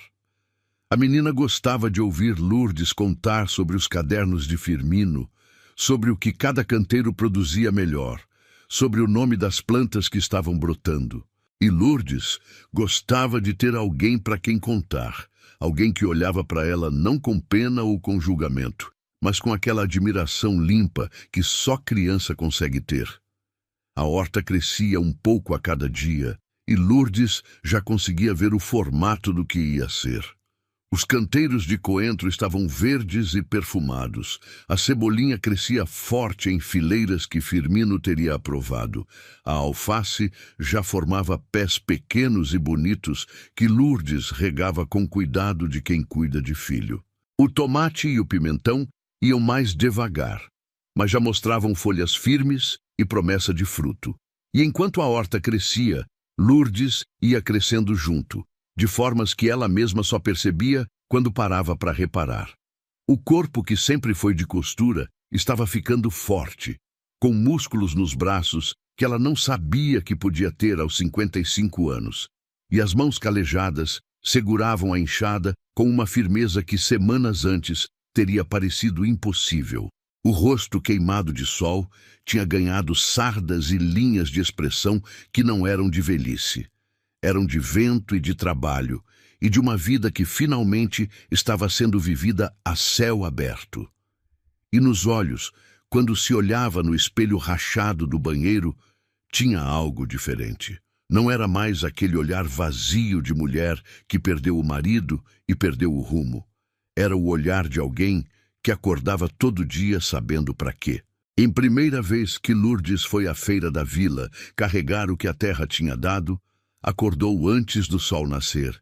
A menina gostava de ouvir Lourdes contar sobre os cadernos de Firmino, sobre o que cada canteiro produzia melhor, sobre o nome das plantas que estavam brotando. E Lourdes gostava de ter alguém para quem contar, alguém que olhava para ela não com pena ou com julgamento, mas com aquela admiração limpa que só criança consegue ter. A horta crescia um pouco a cada dia, e Lourdes já conseguia ver o formato do que ia ser. Os canteiros de coentro estavam verdes e perfumados. A cebolinha crescia forte em fileiras que Firmino teria aprovado. A alface já formava pés pequenos e bonitos que Lourdes regava com cuidado de quem cuida de filho. O tomate e o pimentão iam mais devagar, mas já mostravam folhas firmes e promessa de fruto. E enquanto a horta crescia, Lourdes ia crescendo junto, de formas que ela mesma só percebia quando parava para reparar. O corpo, que sempre foi de costura, estava ficando forte, com músculos nos braços que ela não sabia que podia ter aos 55 anos, e as mãos calejadas seguravam a enxada com uma firmeza que semanas antes teria parecido impossível. O rosto queimado de sol tinha ganhado sardas e linhas de expressão que não eram de velhice. Eram de vento e de trabalho, e de uma vida que finalmente estava sendo vivida a céu aberto. E nos olhos, quando se olhava no espelho rachado do banheiro, tinha algo diferente. Não era mais aquele olhar vazio de mulher que perdeu o marido e perdeu o rumo. Era o olhar de alguém que acordava todo dia sabendo para quê. Em primeira vez que Lourdes foi à feira da vila carregar o que a terra tinha dado, acordou antes do sol nascer.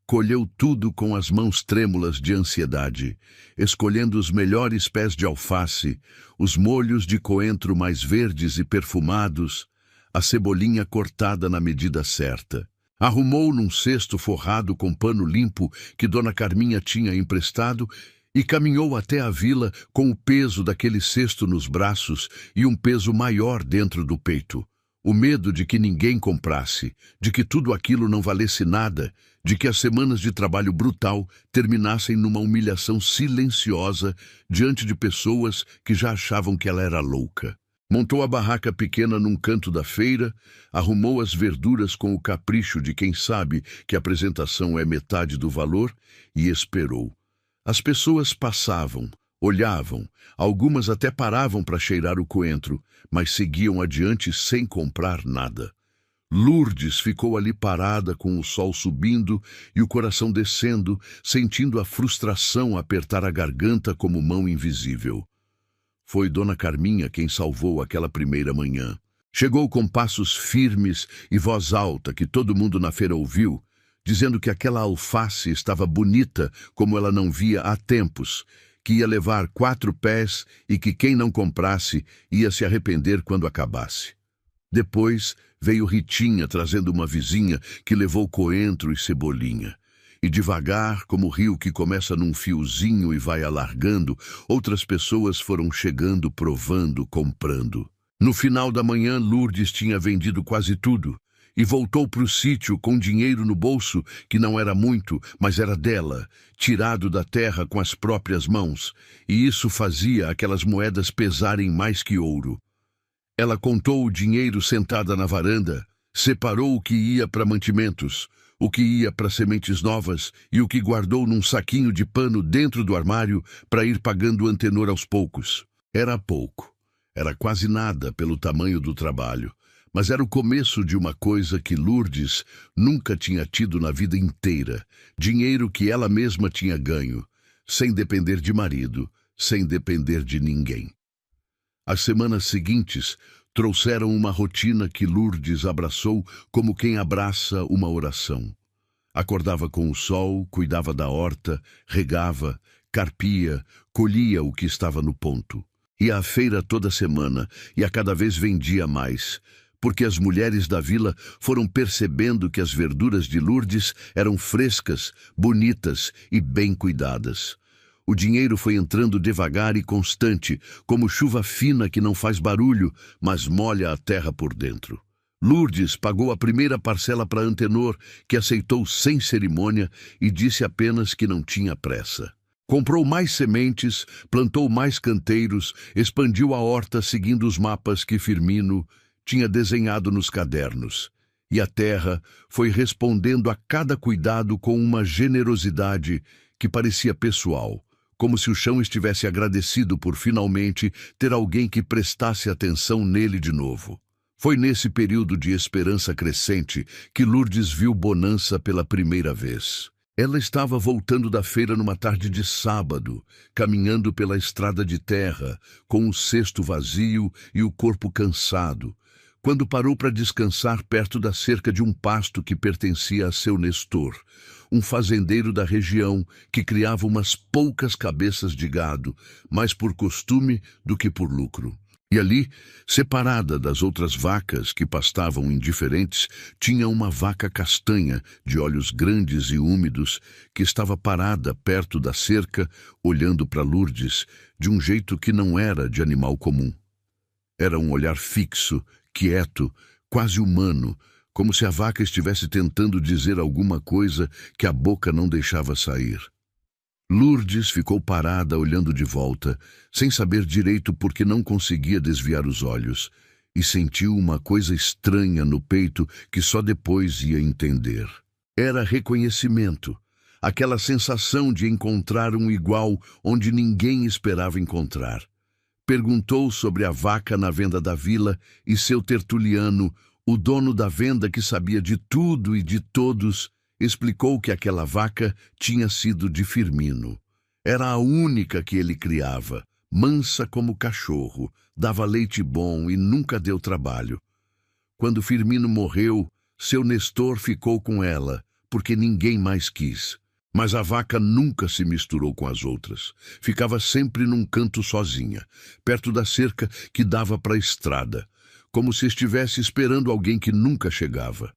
Colheu tudo com as mãos trêmulas de ansiedade, escolhendo os melhores pés de alface, os molhos de coentro mais verdes e perfumados, a cebolinha cortada na medida certa. Arrumou num cesto forrado com pano limpo que Dona Carminha tinha emprestado e caminhou até a vila com o peso daquele cesto nos braços e um peso maior dentro do peito. O medo de que ninguém comprasse, de que tudo aquilo não valesse nada, de que as semanas de trabalho brutal terminassem numa humilhação silenciosa diante de pessoas que já achavam que ela era louca. Montou a barraca pequena num canto da feira, arrumou as verduras com o capricho de quem sabe que a apresentação é metade do valor e esperou. As pessoas passavam, olhavam, algumas até paravam para cheirar o coentro, mas seguiam adiante sem comprar nada. Lourdes ficou ali parada com o sol subindo e o coração descendo, sentindo a frustração apertar a garganta como mão invisível. Foi Dona Carminha quem salvou aquela primeira manhã. Chegou com passos firmes e voz alta que todo mundo na feira ouviu, dizendo que aquela alface estava bonita como ela não via há tempos, que ia levar 4 pés e que quem não comprasse ia se arrepender quando acabasse. Depois veio Ritinha trazendo uma vizinha que levou coentro e cebolinha. E devagar, como o rio que começa num fiozinho e vai alargando, outras pessoas foram chegando, provando, comprando. No final da manhã, Lourdes tinha vendido quase tudo e voltou para o sítio com dinheiro no bolso, que não era muito, mas era dela, tirado da terra com as próprias mãos, e isso fazia aquelas moedas pesarem mais que ouro. Ela contou o dinheiro sentada na varanda, separou o que ia para mantimentos, o que ia para sementes novas e o que guardou num saquinho de pano dentro do armário para ir pagando o antenor aos poucos. Era pouco, era quase nada pelo tamanho do trabalho, Mas era o começo de uma coisa que Lourdes nunca tinha tido na vida inteira: dinheiro que ela mesma tinha ganho, sem depender de marido, sem depender de ninguém. As semanas seguintes trouxeram uma rotina que Lourdes abraçou como quem abraça uma oração. Acordava com o sol, cuidava da horta, regava, carpia, colhia o que estava no ponto. Ia à feira toda semana e a cada vez vendia mais, porque as mulheres da vila foram percebendo que as verduras de Lourdes eram frescas, bonitas e bem cuidadas. O dinheiro foi entrando devagar e constante, como chuva fina que não faz barulho, mas molha a terra por dentro. Lourdes pagou a primeira parcela para Antenor, que aceitou sem cerimônia e disse apenas que não tinha pressa. Comprou mais sementes, plantou mais canteiros, expandiu a horta seguindo os mapas que Firmino tinha desenhado nos cadernos. E a terra foi respondendo a cada cuidado com uma generosidade que parecia pessoal, como se o chão estivesse agradecido por finalmente ter alguém que prestasse atenção nele de novo. Foi nesse período de esperança crescente que Lourdes viu Bonança pela primeira vez. Ela estava voltando da feira numa tarde de sábado, caminhando pela estrada de terra, com o cesto vazio e o corpo cansado, quando parou para descansar perto da cerca de um pasto que pertencia a seu Nestor, um fazendeiro da região que criava umas poucas cabeças de gado, mais por costume do que por lucro. E ali, separada das outras vacas que pastavam indiferentes, tinha uma vaca castanha, de olhos grandes e úmidos, que estava parada perto da cerca, olhando para Lourdes, de um jeito que não era de animal comum. Era um olhar fixo, quieto, quase humano, como se a vaca estivesse tentando dizer alguma coisa que a boca não deixava sair. Lourdes ficou parada olhando de volta, sem saber direito por que não conseguia desviar os olhos, e sentiu uma coisa estranha no peito que só depois ia entender. Era reconhecimento, aquela sensação de encontrar um igual onde ninguém esperava encontrar. Perguntou sobre a vaca na venda da vila e seu tertuliano, o dono da venda que sabia de tudo e de todos, explicou que aquela vaca tinha sido de Firmino. Era a única que ele criava, mansa como cachorro, dava leite bom e nunca deu trabalho. Quando Firmino morreu, seu Nestor ficou com ela, porque ninguém mais quis. Mas a vaca nunca se misturou com as outras. Ficava sempre num canto sozinha, perto da cerca que dava para a estrada, como se estivesse esperando alguém que nunca chegava.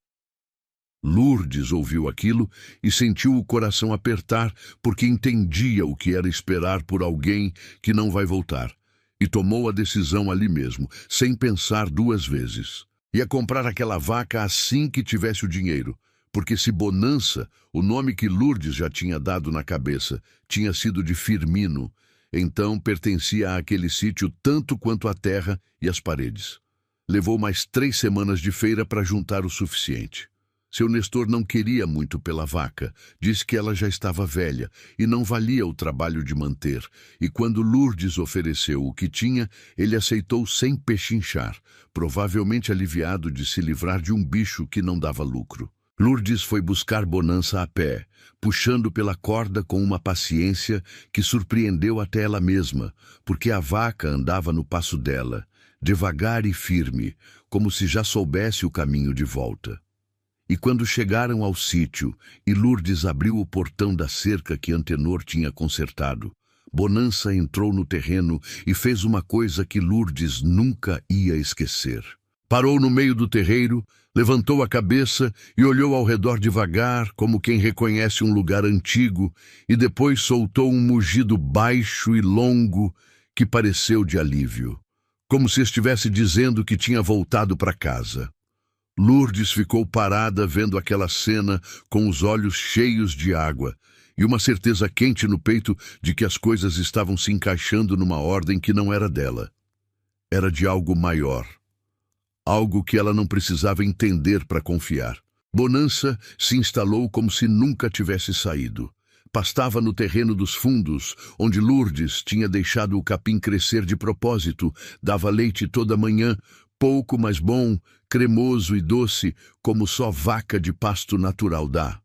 Lourdes ouviu aquilo e sentiu o coração apertar, porque entendia o que era esperar por alguém que não vai voltar, e tomou a decisão ali mesmo, sem pensar duas vezes. Ia comprar aquela vaca assim que tivesse o dinheiro, porque se Bonança, o nome que Lourdes já tinha dado na cabeça, tinha sido de Firmino, então pertencia àquele sítio tanto quanto a terra e as paredes. Levou mais 3 semanas de feira para juntar o suficiente. Seu Nestor não queria muito pela vaca, disse que ela já estava velha e não valia o trabalho de manter, e quando Lourdes ofereceu o que tinha, ele aceitou sem pechinchar, provavelmente aliviado de se livrar de um bicho que não dava lucro. Lourdes foi buscar Bonança a pé, puxando pela corda com uma paciência que surpreendeu até ela mesma, porque a vaca andava no passo dela, devagar e firme, como se já soubesse o caminho de volta. E quando chegaram ao sítio e Lourdes abriu o portão da cerca que Antenor tinha consertado, Bonança entrou no terreno e fez uma coisa que Lourdes nunca ia esquecer. Parou no meio do terreiro, levantou a cabeça e olhou ao redor devagar, como quem reconhece um lugar antigo, e depois soltou um mugido baixo e longo que pareceu de alívio, como se estivesse dizendo que tinha voltado para casa. Lourdes ficou parada vendo aquela cena com os olhos cheios de água e uma certeza quente no peito de que as coisas estavam se encaixando numa ordem que não era dela. Era de algo maior. Algo que ela não precisava entender para confiar. Bonança se instalou como se nunca tivesse saído. Pastava no terreno dos fundos, onde Lourdes tinha deixado o capim crescer de propósito, dava leite toda manhã, pouco, mas bom, cremoso e doce como só vaca de pasto natural dá.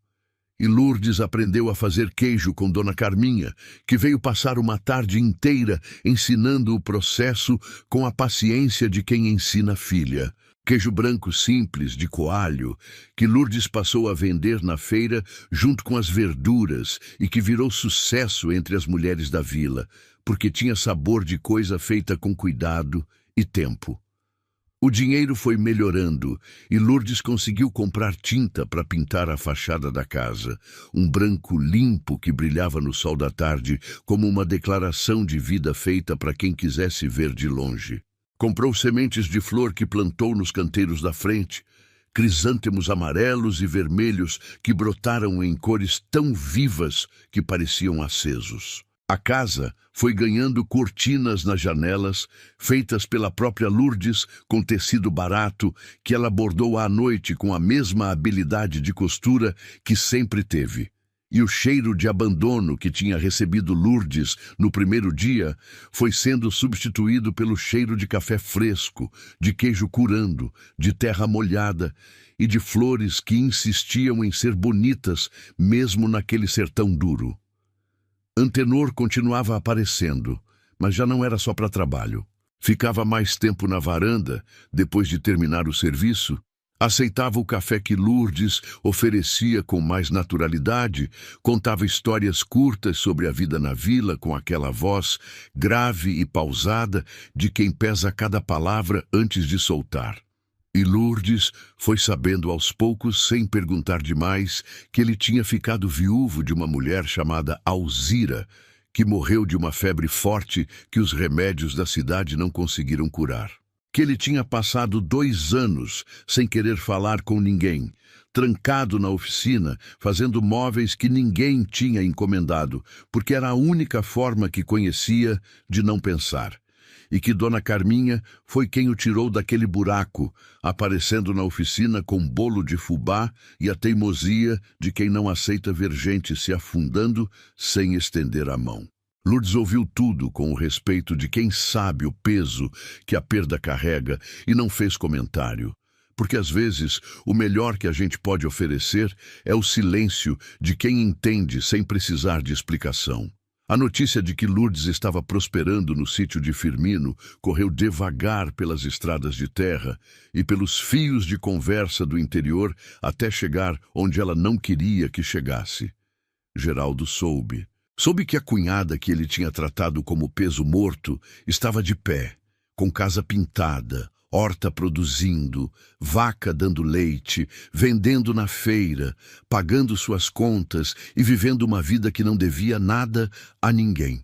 E Lourdes aprendeu a fazer queijo com Dona Carminha, que veio passar uma tarde inteira ensinando o processo com a paciência de quem ensina a filha. Queijo branco simples, de coalho, que Lourdes passou a vender na feira junto com as verduras e que virou sucesso entre as mulheres da vila, porque tinha sabor de coisa feita com cuidado e tempo. O dinheiro foi melhorando e Lourdes conseguiu comprar tinta para pintar a fachada da casa, um branco limpo que brilhava no sol da tarde como uma declaração de vida feita para quem quisesse ver de longe. Comprou sementes de flor que plantou nos canteiros da frente, crisântemos amarelos e vermelhos que brotaram em cores tão vivas que pareciam acesos. A casa foi ganhando cortinas nas janelas, feitas pela própria Lourdes com tecido barato, que ela bordou à noite com a mesma habilidade de costura que sempre teve. E o cheiro de abandono que tinha recebido Lourdes no primeiro dia foi sendo substituído pelo cheiro de café fresco, de queijo curando, de terra molhada e de flores que insistiam em ser bonitas mesmo naquele sertão duro. Antenor continuava aparecendo, mas já não era só para trabalho. Ficava mais tempo na varanda, depois de terminar o serviço, aceitava o café que Lourdes oferecia com mais naturalidade, contava histórias curtas sobre a vida na vila com aquela voz grave e pausada de quem pesa cada palavra antes de soltar. E Lourdes foi sabendo aos poucos, sem perguntar demais, que ele tinha ficado viúvo de uma mulher chamada Alzira, que morreu de uma febre forte que os remédios da cidade não conseguiram curar. Que ele tinha passado 2 anos sem querer falar com ninguém, trancado na oficina, fazendo móveis que ninguém tinha encomendado, porque era a única forma que conhecia de não pensar. E que Dona Carminha foi quem o tirou daquele buraco, aparecendo na oficina com bolo de fubá e a teimosia de quem não aceita ver gente se afundando sem estender a mão. Lourdes ouviu tudo com o respeito de quem sabe o peso que a perda carrega e não fez comentário. Porque às vezes o melhor que a gente pode oferecer é o silêncio de quem entende sem precisar de explicação. A notícia de que Lourdes estava prosperando no sítio de Firmino correu devagar pelas estradas de terra e pelos fios de conversa do interior até chegar onde ela não queria que chegasse. Geraldo soube. Soube que a cunhada que ele tinha tratado como peso morto estava de pé, com casa pintada, horta produzindo, vaca dando leite, vendendo na feira, pagando suas contas e vivendo uma vida que não devia nada a ninguém.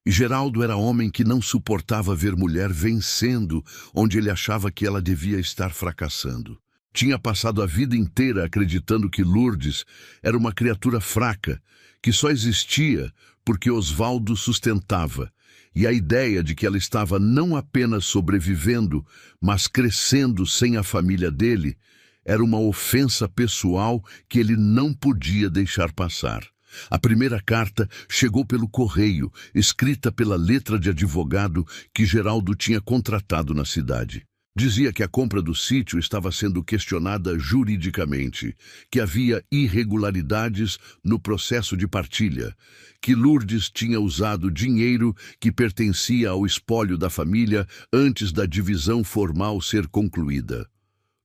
E Geraldo era homem que não suportava ver mulher vencendo onde ele achava que ela devia estar fracassando. Tinha passado a vida inteira acreditando que Lourdes era uma criatura fraca, que só existia porque Osvaldo sustentava, e a ideia de que ela estava não apenas sobrevivendo, mas crescendo sem a família dele, era uma ofensa pessoal que ele não podia deixar passar. A primeira carta chegou pelo correio, escrita pela letra de advogado que Geraldo tinha contratado na cidade. Dizia que a compra do sítio estava sendo questionada juridicamente, que havia irregularidades no processo de partilha, que Lourdes tinha usado dinheiro que pertencia ao espólio da família antes da divisão formal ser concluída.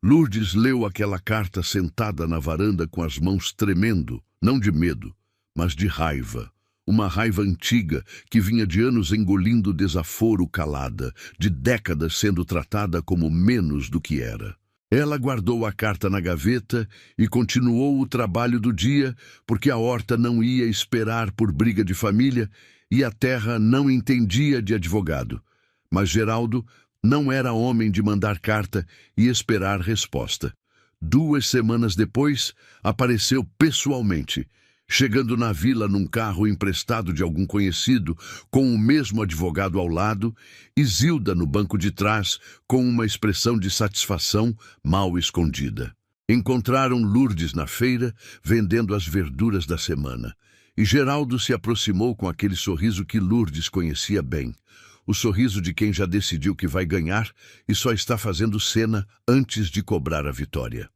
Lourdes leu aquela carta sentada na varanda com as mãos tremendo, não de medo, mas de raiva. Uma raiva antiga que vinha de anos engolindo desaforo calada, de décadas sendo tratada como menos do que era. Ela guardou a carta na gaveta e continuou o trabalho do dia, porque a horta não ia esperar por briga de família e a terra não entendia de advogado. Mas Geraldo não era homem de mandar carta e esperar resposta. 2 semanas depois, apareceu pessoalmente, chegando na vila num carro emprestado de algum conhecido, com o mesmo advogado ao lado, e Zilda no banco de trás, com uma expressão de satisfação mal escondida. Encontraram Lourdes na feira, vendendo as verduras da semana, e Geraldo se aproximou com aquele sorriso que Lourdes conhecia bem, o sorriso de quem já decidiu que vai ganhar e só está fazendo cena antes de cobrar a vitória.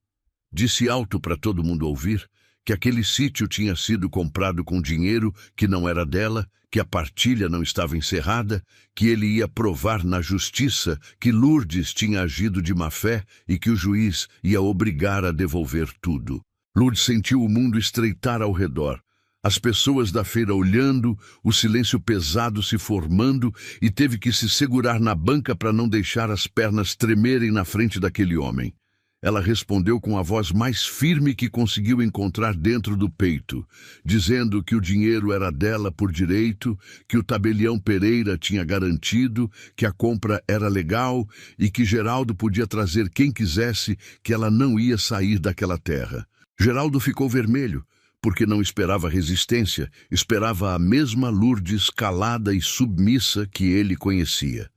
Disse alto para todo mundo ouvir que aquele sítio tinha sido comprado com dinheiro que não era dela, que a partilha não estava encerrada, que ele ia provar na justiça que Lourdes tinha agido de má fé e que o juiz ia obrigar a devolver tudo. Lourdes sentiu o mundo estreitar ao redor, as pessoas da feira olhando, o silêncio pesado se formando e teve que se segurar na banca para não deixar as pernas tremerem na frente daquele homem. Ela respondeu com a voz mais firme que conseguiu encontrar dentro do peito, dizendo que o dinheiro era dela por direito, que o tabelião Pereira tinha garantido, que a compra era legal e que Geraldo podia trazer quem quisesse, que ela não ia sair daquela terra. Geraldo ficou vermelho, porque não esperava resistência, esperava a mesma Lourdes calada e submissa que ele conhecia.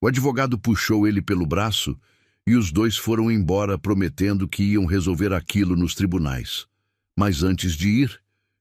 O advogado puxou ele pelo braço e os dois foram embora prometendo que iam resolver aquilo nos tribunais. Mas antes de ir,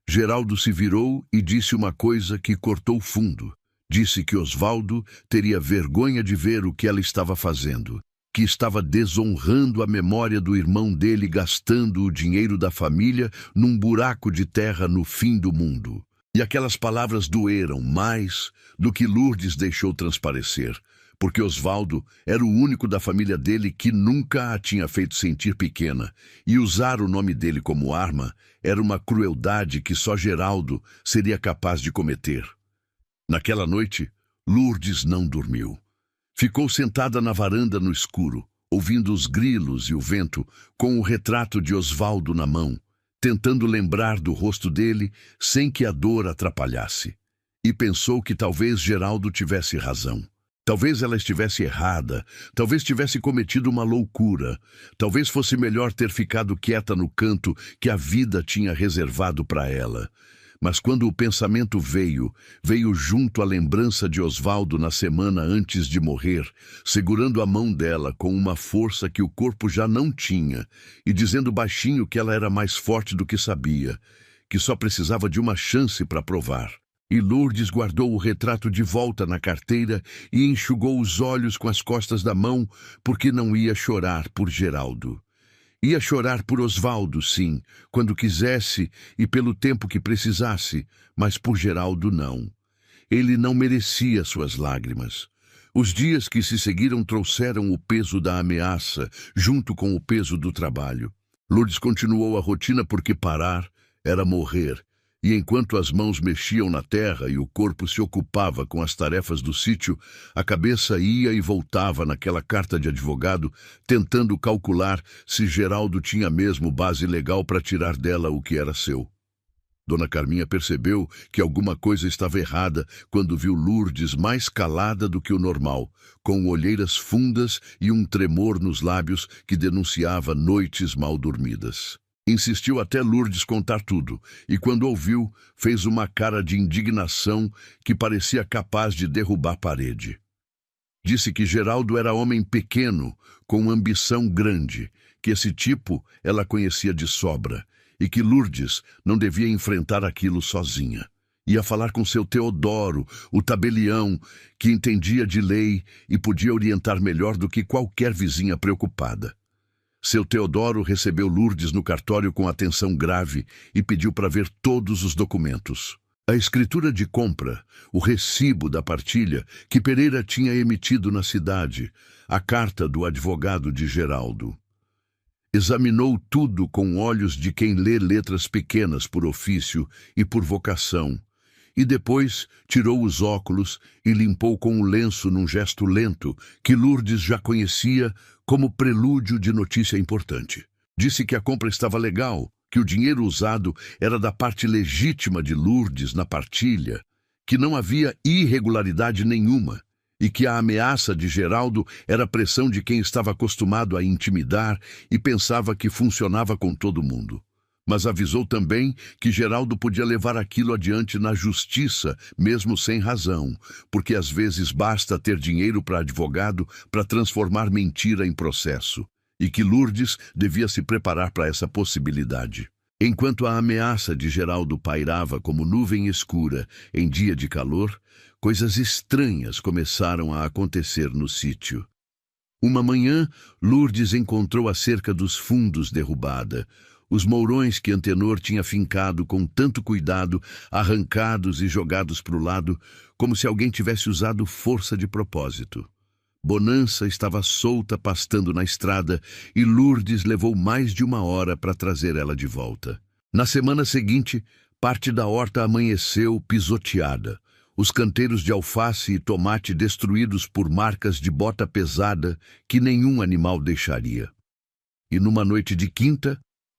Geraldo se virou e disse uma coisa que cortou fundo. Disse que Osvaldo teria vergonha de ver o que ela estava fazendo, que estava desonrando a memória do irmão dele gastando o dinheiro da família num buraco de terra no fim do mundo. E aquelas palavras doeram mais do que Lourdes deixou transparecer, porque Osvaldo era o único da família dele que nunca a tinha feito sentir pequena, e usar o nome dele como arma era uma crueldade que só Geraldo seria capaz de cometer. Naquela noite, Lourdes não dormiu. Ficou sentada na varanda no escuro, ouvindo os grilos e o vento, com o retrato de Osvaldo na mão, tentando lembrar do rosto dele sem que a dor atrapalhasse. E pensou que talvez Geraldo tivesse razão. Talvez ela estivesse errada, talvez tivesse cometido uma loucura, talvez fosse melhor ter ficado quieta no canto que a vida tinha reservado para ela. Mas quando o pensamento veio junto à lembrança de Osvaldo na semana antes de morrer, segurando a mão dela com uma força que o corpo já não tinha e dizendo baixinho que ela era mais forte do que sabia, que só precisava de uma chance para provar. E Lourdes guardou o retrato de volta na carteira e enxugou os olhos com as costas da mão, porque não ia chorar por Geraldo. Ia chorar por Osvaldo, sim, quando quisesse e pelo tempo que precisasse, mas por Geraldo não. Ele não merecia suas lágrimas. Os dias que se seguiram trouxeram o peso da ameaça, junto com o peso do trabalho. Lourdes continuou a rotina porque parar era morrer. E enquanto as mãos mexiam na terra e o corpo se ocupava com as tarefas do sítio, a cabeça ia e voltava naquela carta de advogado, tentando calcular se Geraldo tinha mesmo base legal para tirar dela o que era seu. Dona Carminha percebeu que alguma coisa estava errada quando viu Lourdes mais calada do que o normal, com olheiras fundas e um tremor nos lábios que denunciava noites mal dormidas. Insistiu até Lourdes contar tudo, e quando ouviu, fez uma cara de indignação que parecia capaz de derrubar a parede. Disse que Geraldo era homem pequeno, com ambição grande, que esse tipo ela conhecia de sobra, e que Lourdes não devia enfrentar aquilo sozinha. Ia falar com seu Teodoro, o tabelião, que entendia de lei e podia orientar melhor do que qualquer vizinha preocupada. Seu Teodoro recebeu Lourdes no cartório com atenção grave e pediu para ver todos os documentos. A escritura de compra, o recibo da partilha que Pereira tinha emitido na cidade, a carta do advogado de Geraldo. Examinou tudo com olhos de quem lê letras pequenas por ofício e por vocação, e depois tirou os óculos e limpou com o lenço num gesto lento que Lourdes já conhecia como prelúdio de notícia importante. Disse que a compra estava legal, que o dinheiro usado era da parte legítima de Lourdes na partilha, que não havia irregularidade nenhuma e que a ameaça de Geraldo era pressão de quem estava acostumado a intimidar e pensava que funcionava com todo mundo. Mas avisou também que Geraldo podia levar aquilo adiante na justiça, mesmo sem razão, porque às vezes basta ter dinheiro para advogado para transformar mentira em processo, e que Lourdes devia se preparar para essa possibilidade. Enquanto a ameaça de Geraldo pairava como nuvem escura em dia de calor, coisas estranhas começaram a acontecer no sítio. Uma manhã, Lourdes encontrou a cerca dos fundos derrubada. Os mourões que Antenor tinha fincado com tanto cuidado, arrancados e jogados para o lado, como se alguém tivesse usado força de propósito. Bonança estava solta pastando na estrada e Lourdes levou mais de uma hora para trazer ela de volta. Na semana seguinte, parte da horta amanheceu pisoteada. Os canteiros de alface e tomate destruídos por marcas de bota pesada que nenhum animal deixaria. E numa noite de quinta,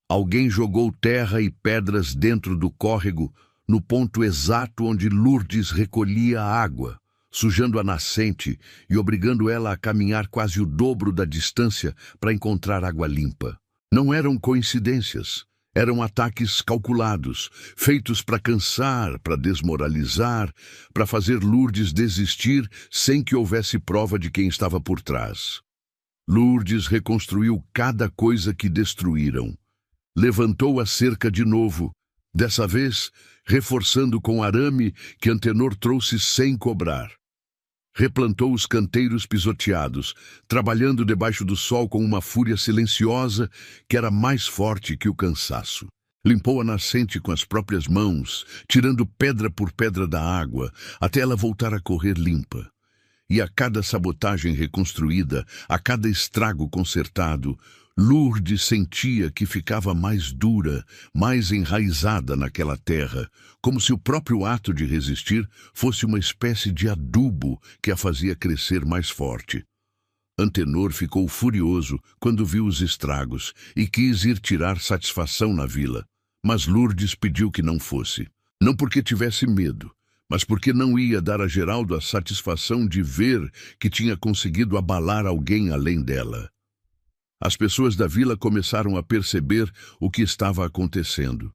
alguém jogou terra e pedras dentro do córrego, no ponto exato onde Lourdes recolhia a água, sujando a nascente e obrigando ela a caminhar quase o dobro da distância para encontrar água limpa. Não eram coincidências. Eram ataques calculados, feitos para cansar, para desmoralizar, para fazer Lourdes desistir sem que houvesse prova de quem estava por trás. Lourdes reconstruiu cada coisa que destruíram. Levantou a cerca de novo, dessa vez reforçando com arame que Antenor trouxe sem cobrar. Replantou os canteiros pisoteados, trabalhando debaixo do sol com uma fúria silenciosa que era mais forte que o cansaço. Limpou a nascente com as próprias mãos, tirando pedra por pedra da água, até ela voltar a correr limpa. E a cada sabotagem reconstruída, a cada estrago consertado, Lourdes sentia que ficava mais dura, mais enraizada naquela terra, como se o próprio ato de resistir fosse uma espécie de adubo que a fazia crescer mais forte. Antenor ficou furioso quando viu os estragos e quis ir tirar satisfação na vila, mas Lourdes pediu que não fosse. Não porque tivesse medo, mas porque não ia dar a Geraldo a satisfação de ver que tinha conseguido abalar alguém além dela. As pessoas da vila começaram a perceber o que estava acontecendo.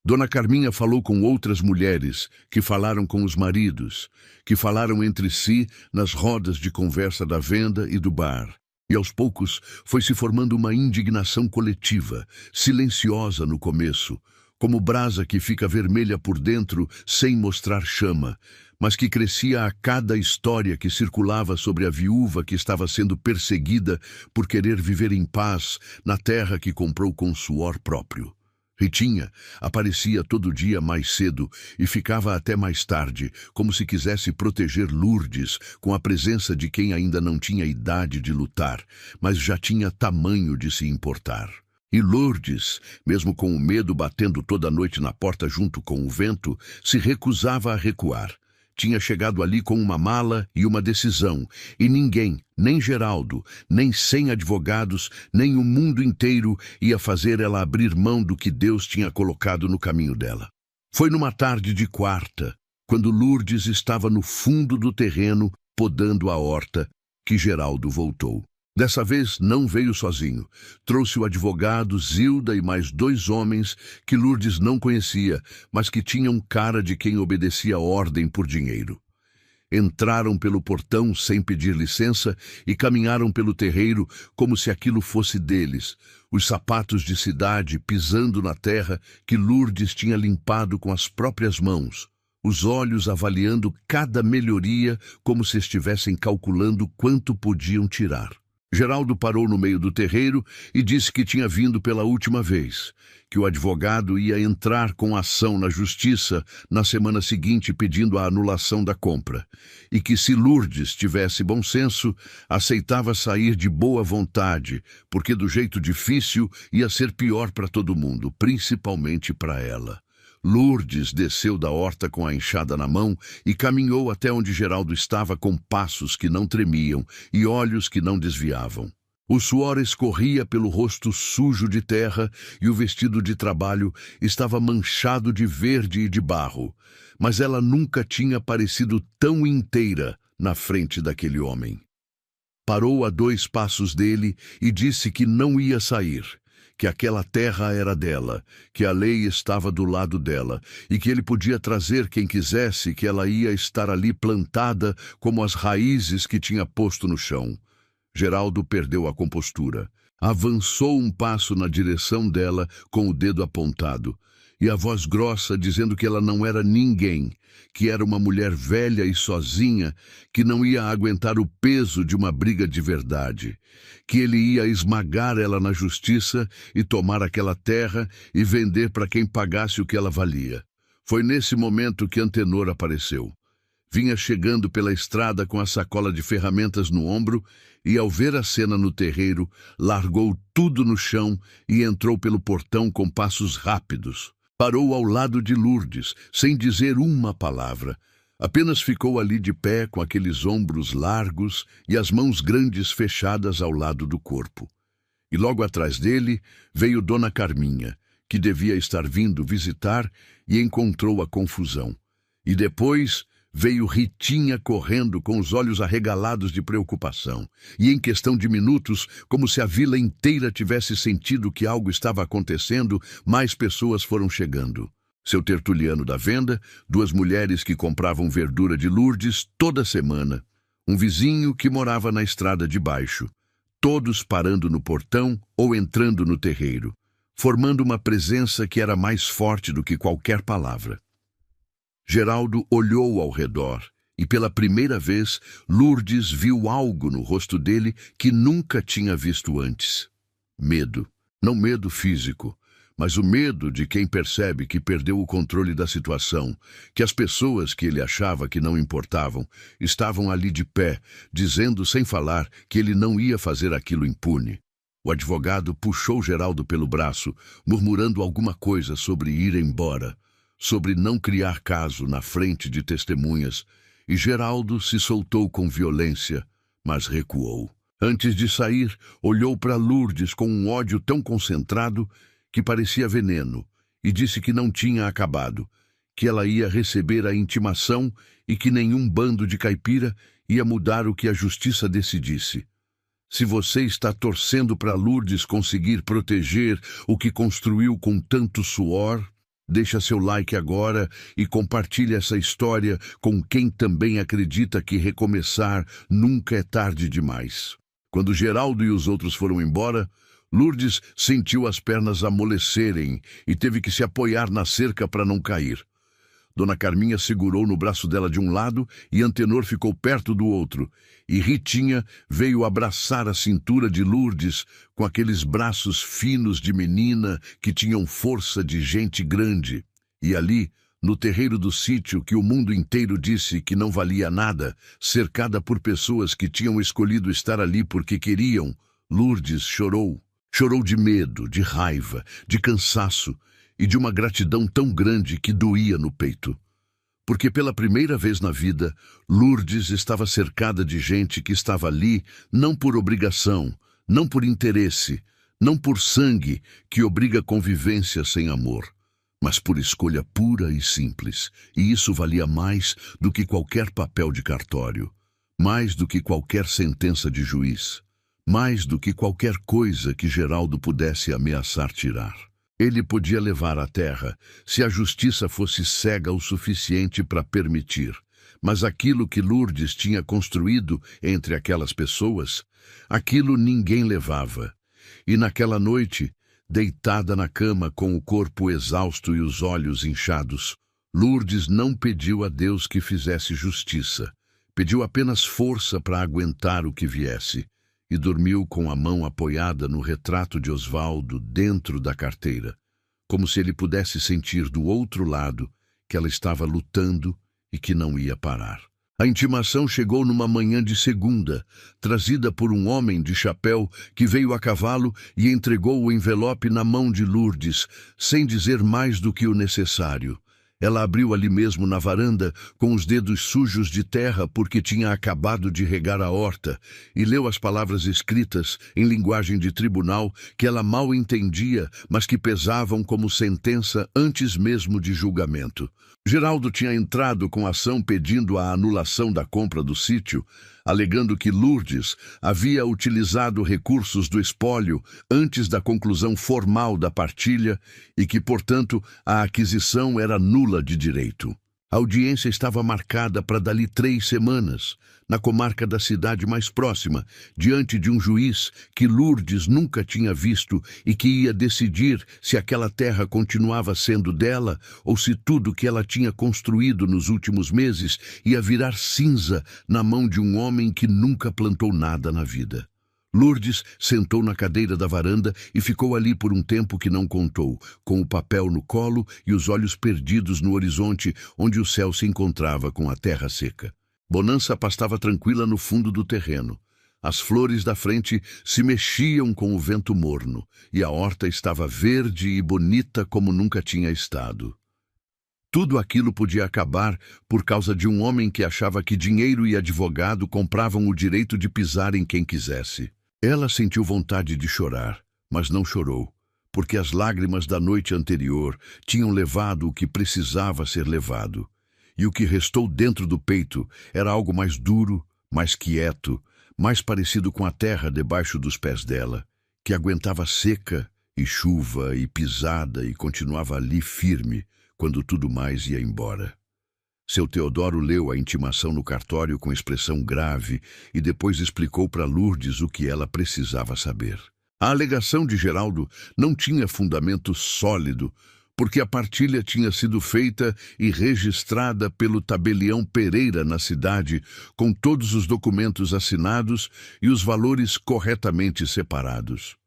Dona Carminha falou com outras mulheres, que falaram com os maridos, que falaram entre si nas rodas de conversa da venda e do bar. E aos poucos foi se formando uma indignação coletiva, silenciosa no começo, como brasa que fica vermelha por dentro sem mostrar chama, mas que crescia a cada história que circulava sobre a viúva que estava sendo perseguida por querer viver em paz na terra que comprou com suor próprio. Ritinha aparecia todo dia mais cedo e ficava até mais tarde, como se quisesse proteger Lourdes com a presença de quem ainda não tinha idade de lutar, mas já tinha tamanho de se importar. E Lourdes, mesmo com o medo batendo toda noite na porta junto com o vento, se recusava a recuar. Tinha chegado ali com uma mala e uma decisão, e ninguém, nem Geraldo, nem 100 advogados, nem o mundo inteiro ia fazer ela abrir mão do que Deus tinha colocado no caminho dela. Foi numa tarde de quarta, quando Lourdes estava no fundo do terreno, podando a horta, que Geraldo voltou. Dessa vez não veio sozinho. Trouxe o advogado, Zilda e mais 2 homens que Lourdes não conhecia, mas que tinham cara de quem obedecia ordem por dinheiro. Entraram pelo portão sem pedir licença e caminharam pelo terreiro como se aquilo fosse deles, os sapatos de cidade pisando na terra que Lourdes tinha limpado com as próprias mãos, os olhos avaliando cada melhoria como se estivessem calculando quanto podiam tirar. Geraldo parou no meio do terreiro e disse que tinha vindo pela última vez, que o advogado ia entrar com ação na justiça na semana seguinte pedindo a anulação da compra, e que se Lourdes tivesse bom senso, aceitava sair de boa vontade, porque do jeito difícil ia ser pior para todo mundo, principalmente para ela. Lourdes desceu da horta com a enxada na mão e caminhou até onde Geraldo estava com passos que não tremiam e olhos que não desviavam. O suor escorria pelo rosto sujo de terra e o vestido de trabalho estava manchado de verde e de barro, mas ela nunca tinha parecido tão inteira na frente daquele homem. Parou a 2 passos dele e disse que não ia sair, que aquela terra era dela, que a lei estava do lado dela, e que ele podia trazer quem quisesse, que ela ia estar ali plantada como as raízes que tinha posto no chão. Geraldo perdeu a compostura. Avançou um passo na direção dela com o dedo apontado, e a voz grossa dizendo que ela não era ninguém, que era uma mulher velha e sozinha, que não ia aguentar o peso de uma briga de verdade, que ele ia esmagar ela na justiça e tomar aquela terra e vender para quem pagasse o que ela valia. Foi nesse momento que Antenor apareceu. Vinha chegando pela estrada com a sacola de ferramentas no ombro e, ao ver a cena no terreiro, largou tudo no chão e entrou pelo portão com passos rápidos. Parou ao lado de Lourdes, sem dizer uma palavra. Apenas ficou ali de pé com aqueles ombros largos e as mãos grandes fechadas ao lado do corpo. E logo atrás dele veio Dona Carminha, que devia estar vindo visitar, e encontrou a confusão. E depois veio Ritinha correndo com os olhos arregalados de preocupação. E em questão de minutos, como se a vila inteira tivesse sentido que algo estava acontecendo, mais pessoas foram chegando. Seu tertuliano da venda, duas mulheres que compravam verdura de Lourdes toda semana, um vizinho que morava na estrada de baixo, todos parando no portão ou entrando no terreiro, formando uma presença que era mais forte do que qualquer palavra. Geraldo olhou ao redor e, pela primeira vez, Lourdes viu algo no rosto dele que nunca tinha visto antes. Medo. Não medo físico, mas o medo de quem percebe que perdeu o controle da situação, que as pessoas que ele achava que não importavam estavam ali de pé, dizendo sem falar que ele não ia fazer aquilo impune. O advogado puxou Geraldo pelo braço, murmurando alguma coisa sobre ir embora, sobre não criar caso na frente de testemunhas, e Geraldo se soltou com violência, mas recuou. Antes de sair, olhou para Lourdes com um ódio tão concentrado que parecia veneno, e disse que não tinha acabado, que ela ia receber a intimação e que nenhum bando de caipira ia mudar o que a justiça decidisse. Se você está torcendo para Lourdes conseguir proteger o que construiu com tanto suor, deixa seu like agora e compartilhe essa história com quem também acredita que recomeçar nunca é tarde demais. Quando Geraldo e os outros foram embora, Lourdes sentiu as pernas amolecerem e teve que se apoiar na cerca para não cair. Dona Carminha segurou no braço dela de um lado e Antenor ficou perto do outro, e Ritinha veio abraçar a cintura de Lourdes com aqueles braços finos de menina que tinham força de gente grande. E ali, no terreiro do sítio que o mundo inteiro disse que não valia nada, cercada por pessoas que tinham escolhido estar ali porque queriam, Lourdes chorou. Chorou de medo, de raiva, de cansaço e de uma gratidão tão grande que doía no peito. Porque pela primeira vez na vida, Lourdes estava cercada de gente que estava ali não por obrigação, não por interesse, não por sangue que obriga convivência sem amor, mas por escolha pura e simples. E isso valia mais do que qualquer papel de cartório, mais do que qualquer sentença de juiz, mais do que qualquer coisa que Geraldo pudesse ameaçar tirar. Ele podia levar a terra, se a justiça fosse cega o suficiente para permitir. Mas aquilo que Lourdes tinha construído entre aquelas pessoas, aquilo ninguém levava. E naquela noite, deitada na cama com o corpo exausto e os olhos inchados, Lourdes não pediu a Deus que fizesse justiça. Pediu apenas força para aguentar o que viesse. E dormiu com a mão apoiada no retrato de Osvaldo dentro da carteira, como se ele pudesse sentir do outro lado que ela estava lutando e que não ia parar. A intimação chegou numa manhã de segunda, trazida por um homem de chapéu que veio a cavalo e entregou o envelope na mão de Lourdes, sem dizer mais do que o necessário. Ela abriu ali mesmo na varanda, com os dedos sujos de terra porque tinha acabado de regar a horta, e leu as palavras escritas em linguagem de tribunal que ela mal entendia, mas que pesavam como sentença antes mesmo de julgamento. Geraldo tinha entrado com ação pedindo a anulação da compra do sítio, alegando que Lourdes havia utilizado recursos do espólio antes da conclusão formal da partilha e que, portanto, a aquisição era nula de direito. A audiência estava marcada para dali 3 semanas, na comarca da cidade mais próxima, diante de um juiz que Lourdes nunca tinha visto e que ia decidir se aquela terra continuava sendo dela ou se tudo que ela tinha construído nos últimos meses ia virar cinza na mão de um homem que nunca plantou nada na vida. Lourdes sentou na cadeira da varanda e ficou ali por um tempo que não contou, com o papel no colo e os olhos perdidos no horizonte, onde o céu se encontrava com a terra seca. Bonança pastava tranquila no fundo do terreno. As flores da frente se mexiam com o vento morno, e a horta estava verde e bonita como nunca tinha estado. Tudo aquilo podia acabar por causa de um homem que achava que dinheiro e advogado compravam o direito de pisar em quem quisesse. Ela sentiu vontade de chorar, mas não chorou, porque as lágrimas da noite anterior tinham levado o que precisava ser levado, e o que restou dentro do peito era algo mais duro, mais quieto, mais parecido com a terra debaixo dos pés dela, que aguentava seca e chuva e pisada e continuava ali firme quando tudo mais ia embora. Seu Teodoro leu a intimação no cartório com expressão grave e depois explicou para Lourdes o que ela precisava saber. A alegação de Geraldo não tinha fundamento sólido, porque a partilha tinha sido feita e registrada pelo tabelião Pereira na cidade, com todos os documentos assinados e os valores corretamente separados.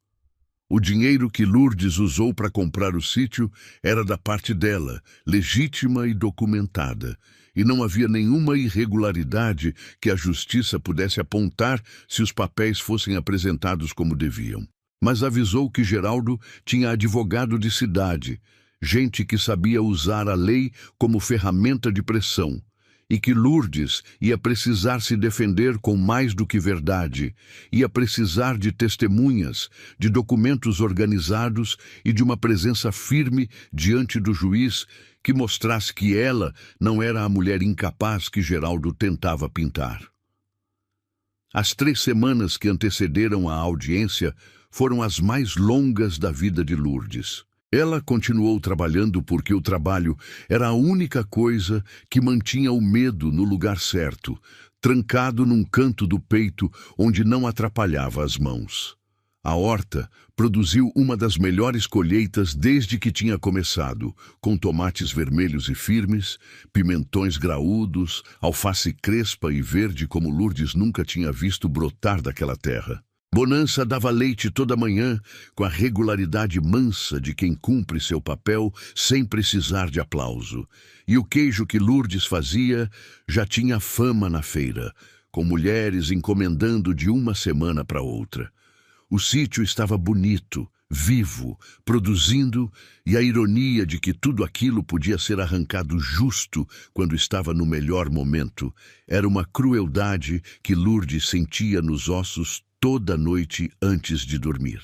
O dinheiro que Lourdes usou para comprar o sítio era da parte dela, legítima e documentada, e não havia nenhuma irregularidade que a justiça pudesse apontar se os papéis fossem apresentados como deviam. Mas avisou que Geraldo tinha advogado de cidade, gente que sabia usar a lei como ferramenta de pressão, e que Lourdes ia precisar se defender com mais do que verdade, ia precisar de testemunhas, de documentos organizados e de uma presença firme diante do juiz que mostrasse que ela não era a mulher incapaz que Geraldo tentava pintar. As 3 semanas que antecederam a audiência foram as mais longas da vida de Lourdes. Ela continuou trabalhando porque o trabalho era a única coisa que mantinha o medo no lugar certo, trancado num canto do peito onde não atrapalhava as mãos. A horta produziu uma das melhores colheitas desde que tinha começado, com tomates vermelhos e firmes, pimentões graúdos, alface crespa e verde como Lourdes nunca tinha visto brotar daquela terra. Bonança dava leite toda manhã, com a regularidade mansa de quem cumpre seu papel sem precisar de aplauso. E o queijo que Lourdes fazia já tinha fama na feira, com mulheres encomendando de uma semana para outra. O sítio estava bonito, vivo, produzindo, e a ironia de que tudo aquilo podia ser arrancado justo quando estava no melhor momento era uma crueldade que Lourdes sentia nos ossos toda noite antes de dormir.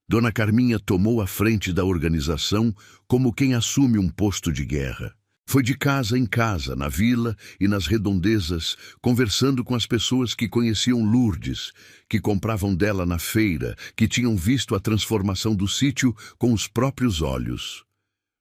Dona Carminha tomou a frente da organização como quem assume um posto de guerra. Foi de casa em casa, na vila e nas redondezas, conversando com as pessoas que conheciam Lourdes, que compravam dela na feira, que tinham visto a transformação do sítio com os próprios olhos.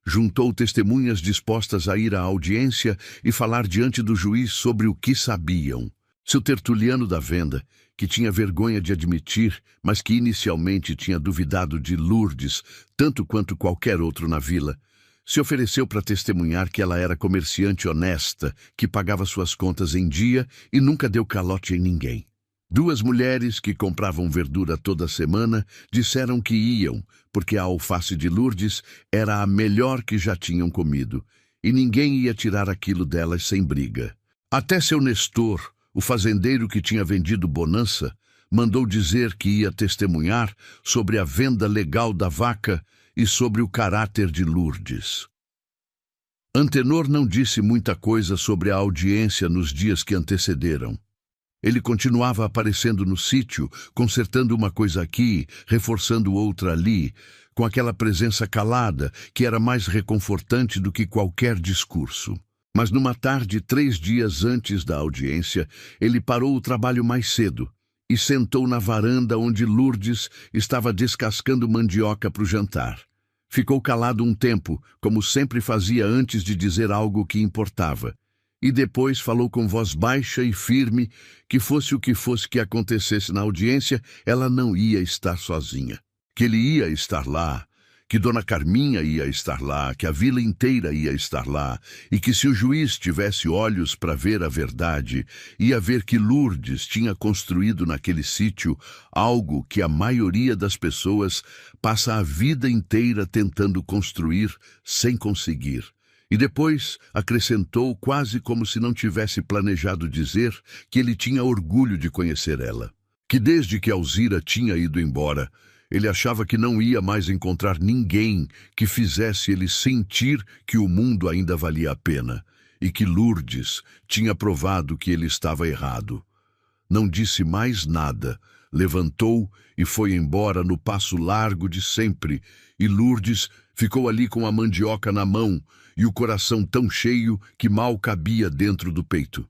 Juntou testemunhas dispostas a ir à audiência e falar diante do juiz sobre o que sabiam. Seu tertuliano da venda, que tinha vergonha de admitir, mas que inicialmente tinha duvidado de Lourdes, tanto quanto qualquer outro na vila, se ofereceu para testemunhar que ela era comerciante honesta, que pagava suas contas em dia e nunca deu calote em ninguém. 2 mulheres que compravam verdura toda semana disseram que iam, porque a alface de Lourdes era a melhor que já tinham comido, e ninguém ia tirar aquilo delas sem briga. Até seu Nestor, o fazendeiro que tinha vendido Bonança, mandou dizer que ia testemunhar sobre a venda legal da vaca e sobre o caráter de Lourdes. Antenor não disse muita coisa sobre a audiência nos dias que antecederam. Ele continuava aparecendo no sítio, consertando uma coisa aqui, reforçando outra ali, com aquela presença calada que era mais reconfortante do que qualquer discurso. Mas numa tarde, 3 dias antes da audiência, ele parou o trabalho mais cedo e sentou na varanda onde Lourdes estava descascando mandioca para o jantar. Ficou calado um tempo, como sempre fazia antes de dizer algo que importava. E depois falou com voz baixa e firme que fosse o que fosse que acontecesse na audiência, ela não ia estar sozinha. Que ele ia estar lá, que Dona Carminha ia estar lá, que a vila inteira ia estar lá, e que se o juiz tivesse olhos para ver a verdade, ia ver que Lourdes tinha construído naquele sítio algo que a maioria das pessoas passa a vida inteira tentando construir sem conseguir. E depois acrescentou, quase como se não tivesse planejado dizer, que ele tinha orgulho de conhecer ela. Que desde que Alzira tinha ido embora, ele achava que não ia mais encontrar ninguém que fizesse ele sentir que o mundo ainda valia a pena e que Lourdes tinha provado que ele estava errado. Não disse mais nada, levantou e foi embora no passo largo de sempre, e Lourdes ficou ali com a mandioca na mão e o coração tão cheio que mal cabia dentro do peito.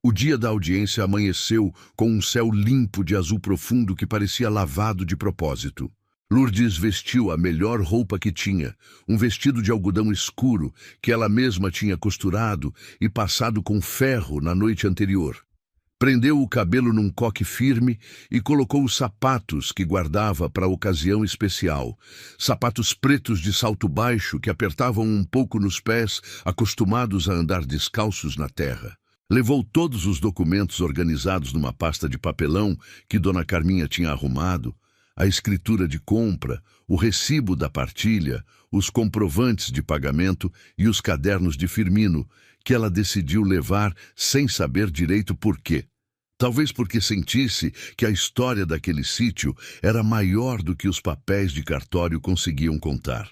O dia da audiência amanheceu com um céu limpo de azul profundo que parecia lavado de propósito. Lourdes vestiu a melhor roupa que tinha, um vestido de algodão escuro que ela mesma tinha costurado e passado com ferro na noite anterior. Prendeu o cabelo num coque firme e colocou os sapatos que guardava para a ocasião especial. Sapatos pretos de salto baixo que apertavam um pouco nos pés, acostumados a andar descalços na terra. Levou todos os documentos organizados numa pasta de papelão que Dona Carminha tinha arrumado, a escritura de compra, o recibo da partilha, os comprovantes de pagamento e os cadernos de Firmino, que ela decidiu levar sem saber direito por quê. Talvez porque sentisse que a história daquele sítio era maior do que os papéis de cartório conseguiam contar.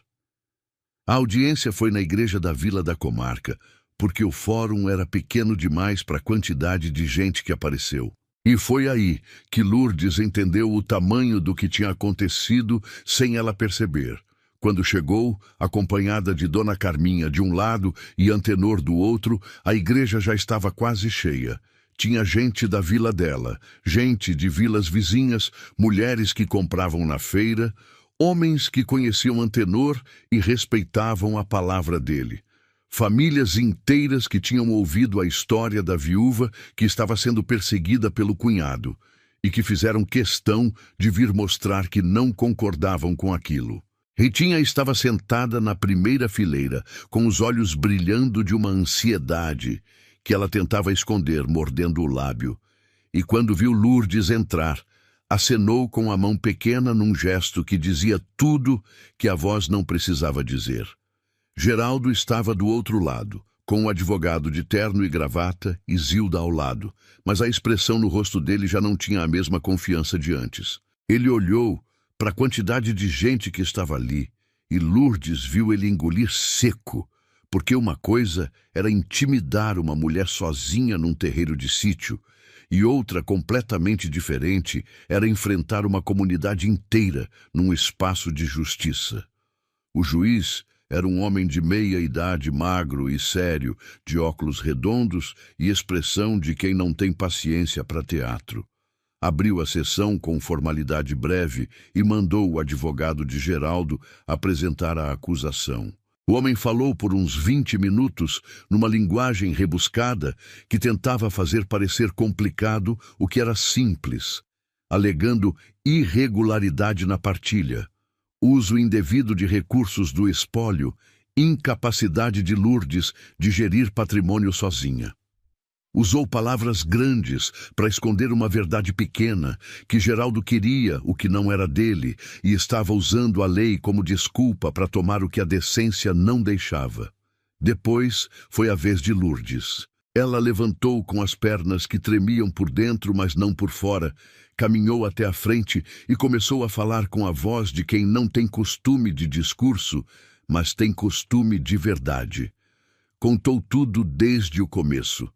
A audiência foi na igreja da Vila da Comarca, porque o fórum era pequeno demais para a quantidade de gente que apareceu. E foi aí que Lourdes entendeu o tamanho do que tinha acontecido sem ela perceber. Quando chegou, acompanhada de Dona Carminha de um lado e Antenor do outro, a igreja já estava quase cheia. Tinha gente da vila dela, gente de vilas vizinhas, mulheres que compravam na feira, homens que conheciam Antenor e respeitavam a palavra dele. Famílias inteiras que tinham ouvido a história da viúva que estava sendo perseguida pelo cunhado e que fizeram questão de vir mostrar que não concordavam com aquilo. Ritinha estava sentada na primeira fileira, com os olhos brilhando de uma ansiedade que ela tentava esconder, mordendo o lábio. E quando viu Lourdes entrar, acenou com a mão pequena num gesto que dizia tudo que a voz não precisava dizer. Geraldo estava do outro lado, com o advogado de terno e gravata e Zilda ao lado, mas a expressão no rosto dele já não tinha a mesma confiança de antes. Ele olhou para a quantidade de gente que estava ali e Lourdes viu ele engolir seco, porque uma coisa era intimidar uma mulher sozinha num terreiro de sítio e outra completamente diferente era enfrentar uma comunidade inteira num espaço de justiça. O juiz era um homem de meia idade, magro e sério, de óculos redondos e expressão de quem não tem paciência para teatro. Abriu a sessão com formalidade breve e mandou o advogado de Geraldo apresentar a acusação. O homem falou por uns 20 minutos numa linguagem rebuscada que tentava fazer parecer complicado o que era simples, alegando irregularidade na partilha, uso indevido de recursos do espólio, incapacidade de Lourdes de gerir patrimônio sozinha. Usou palavras grandes para esconder uma verdade pequena, que Geraldo queria o que não era dele e estava usando a lei como desculpa para tomar o que a decência não deixava. Depois foi a vez de Lourdes. Ela levantou com as pernas que tremiam por dentro, mas não por fora, caminhou até a frente e começou a falar com a voz de quem não tem costume de discurso, mas tem costume de verdade. Contou tudo desde o começo.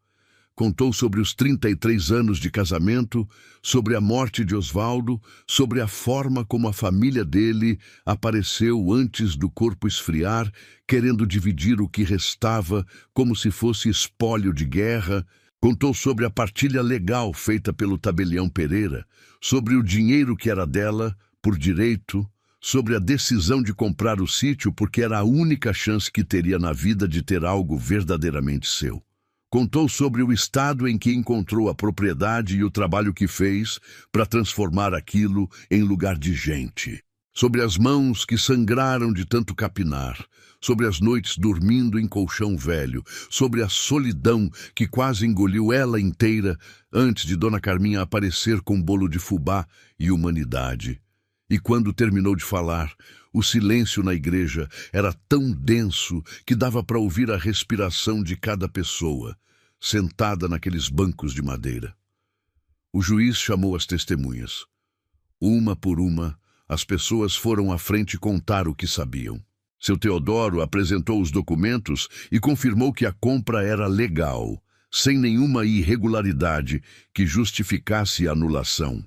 Contou sobre os 33 anos de casamento, sobre a morte de Osvaldo, sobre a forma como a família dele apareceu antes do corpo esfriar, querendo dividir o que restava como se fosse espólio de guerra. Contou sobre a partilha legal feita pelo tabelião Pereira, sobre o dinheiro que era dela, por direito, sobre a decisão de comprar o sítio porque era a única chance que teria na vida de ter algo verdadeiramente seu. Contou sobre o estado em que encontrou a propriedade e o trabalho que fez para transformar aquilo em lugar de gente. Sobre as mãos que sangraram de tanto capinar, sobre as noites dormindo em colchão velho, sobre a solidão que quase engoliu ela inteira antes de Dona Carminha aparecer com bolo de fubá e humanidade. E quando terminou de falar, o silêncio na igreja era tão denso que dava para ouvir a respiração de cada pessoa, sentada naqueles bancos de madeira. O juiz chamou as testemunhas. Uma por uma, as pessoas foram à frente contar o que sabiam. Seu Teodoro apresentou os documentos e confirmou que a compra era legal, sem nenhuma irregularidade que justificasse a anulação.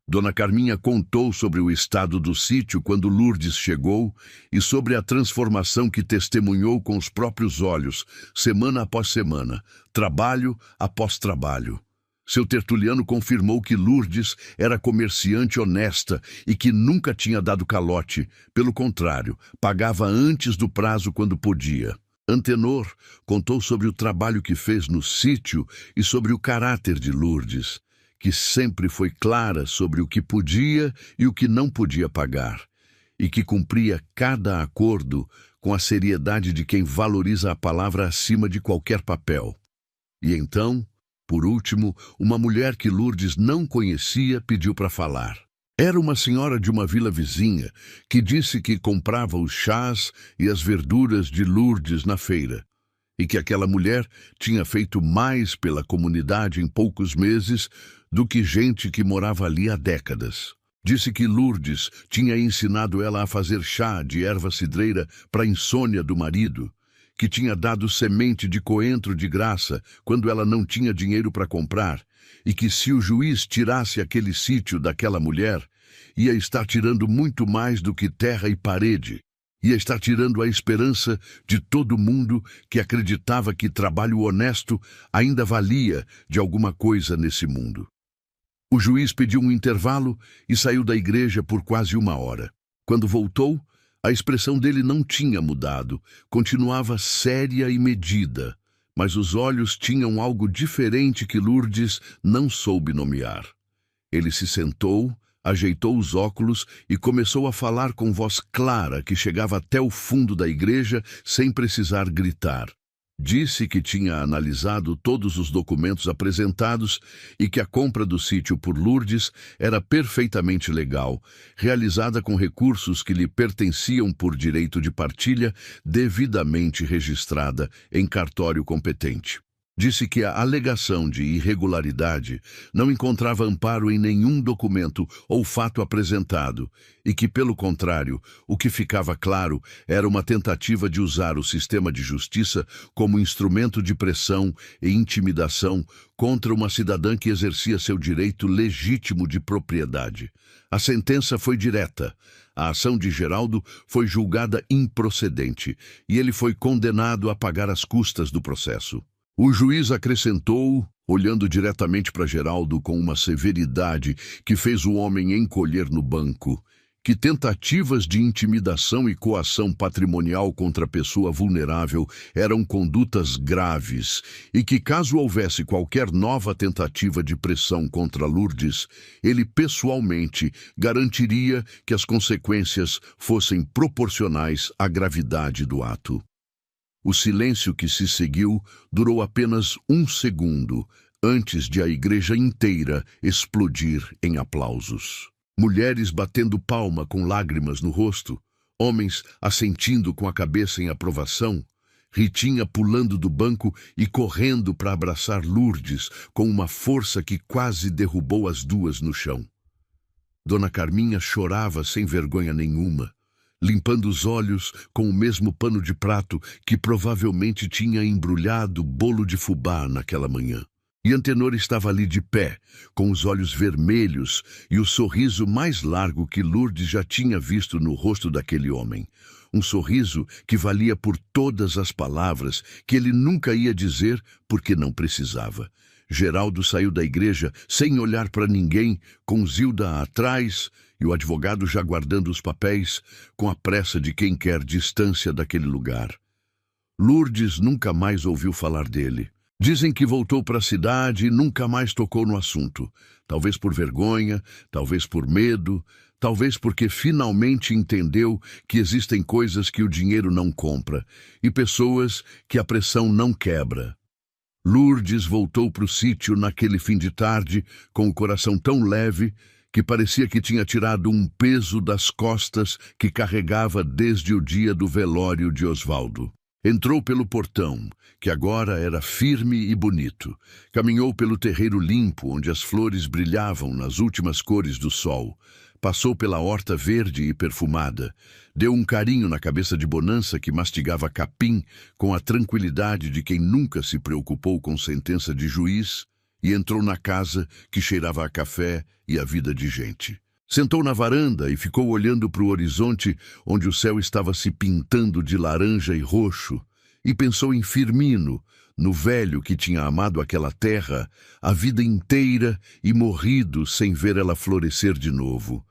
Dona Carminha contou sobre o estado do sítio quando Lourdes chegou e sobre a transformação que testemunhou com os próprios olhos, semana após semana, trabalho após trabalho. Seu tertuliano confirmou que Lourdes era comerciante honesta e que nunca tinha dado calote. Pelo contrário, pagava antes do prazo quando podia. Antenor contou sobre o trabalho que fez no sítio e sobre o caráter de Lourdes, que sempre foi clara sobre o que podia e o que não podia pagar, e que cumpria cada acordo com a seriedade de quem valoriza a palavra acima de qualquer papel. E então, por último, uma mulher que Lourdes não conhecia pediu para falar. Era uma senhora de uma vila vizinha que disse que comprava os chás e as verduras de Lourdes na feira, e que aquela mulher tinha feito mais pela comunidade em poucos meses do que gente que morava ali há décadas. Disse que Lourdes tinha ensinado ela a fazer chá de erva cidreira para a insônia do marido, que tinha dado semente de coentro de graça quando ela não tinha dinheiro para comprar, e que se o juiz tirasse aquele sítio daquela mulher, ia estar tirando muito mais do que terra e parede. Ia estar tirando a esperança de todo mundo que acreditava que trabalho honesto ainda valia de alguma coisa nesse mundo. O juiz pediu um intervalo e saiu da igreja por quase 1 hora. Quando voltou, a expressão dele não tinha mudado, continuava séria e medida, mas os olhos tinham algo diferente que Lourdes não soube nomear. Ele se sentou, ajeitou os óculos e começou a falar com voz clara que chegava até o fundo da igreja sem precisar gritar. Disse que tinha analisado todos os documentos apresentados e que a compra do sítio por Lourdes era perfeitamente legal, realizada com recursos que lhe pertenciam por direito de partilha, devidamente registrada em cartório competente. Disse que a alegação de irregularidade não encontrava amparo em nenhum documento ou fato apresentado e que, pelo contrário, o que ficava claro era uma tentativa de usar o sistema de justiça como instrumento de pressão e intimidação contra uma cidadã que exercia seu direito legítimo de propriedade. A sentença foi direta. A ação de Geraldo foi julgada improcedente e ele foi condenado a pagar as custas do processo. O juiz acrescentou, olhando diretamente para Geraldo com uma severidade que fez o homem encolher no banco, que tentativas de intimidação e coação patrimonial contra a pessoa vulnerável eram condutas graves e que, caso houvesse qualquer nova tentativa de pressão contra Lourdes, ele pessoalmente garantiria que as consequências fossem proporcionais à gravidade do ato. O silêncio que se seguiu durou apenas 1 segundo, antes de a igreja inteira explodir em aplausos. Mulheres batendo palma com lágrimas no rosto, homens assentindo com a cabeça em aprovação, Ritinha pulando do banco e correndo para abraçar Lourdes com uma força que quase derrubou as duas no chão. Dona Carminha chorava sem vergonha nenhuma, limpando os olhos com o mesmo pano de prato que provavelmente tinha embrulhado bolo de fubá naquela manhã. E Antenor estava ali de pé, com os olhos vermelhos e o sorriso mais largo que Lourdes já tinha visto no rosto daquele homem. Um sorriso que valia por todas as palavras que ele nunca ia dizer porque não precisava. Geraldo saiu da igreja sem olhar para ninguém, com Zilda atrás e o advogado já guardando os papéis com a pressa de quem quer distância daquele lugar. Lourdes nunca mais ouviu falar dele. Dizem que voltou para a cidade e nunca mais tocou no assunto. Talvez por vergonha, talvez por medo, talvez porque finalmente entendeu que existem coisas que o dinheiro não compra e pessoas que a pressão não quebra. Lourdes voltou para o sítio naquele fim de tarde com o coração tão leve que parecia que tinha tirado um peso das costas que carregava desde o dia do velório de Osvaldo. Entrou pelo portão, que agora era firme e bonito. Caminhou pelo terreiro limpo, onde as flores brilhavam nas últimas cores do sol. Passou pela horta verde e perfumada. Deu um carinho na cabeça de Bonança, que mastigava capim com a tranquilidade de quem nunca se preocupou com sentença de juiz, e entrou na casa, que cheirava a café e a vida de gente. Sentou na varanda e ficou olhando para o horizonte, onde o céu estava se pintando de laranja e roxo, e pensou em Firmino, no velho que tinha amado aquela terra a vida inteira e morrido sem ver ela florescer de novo.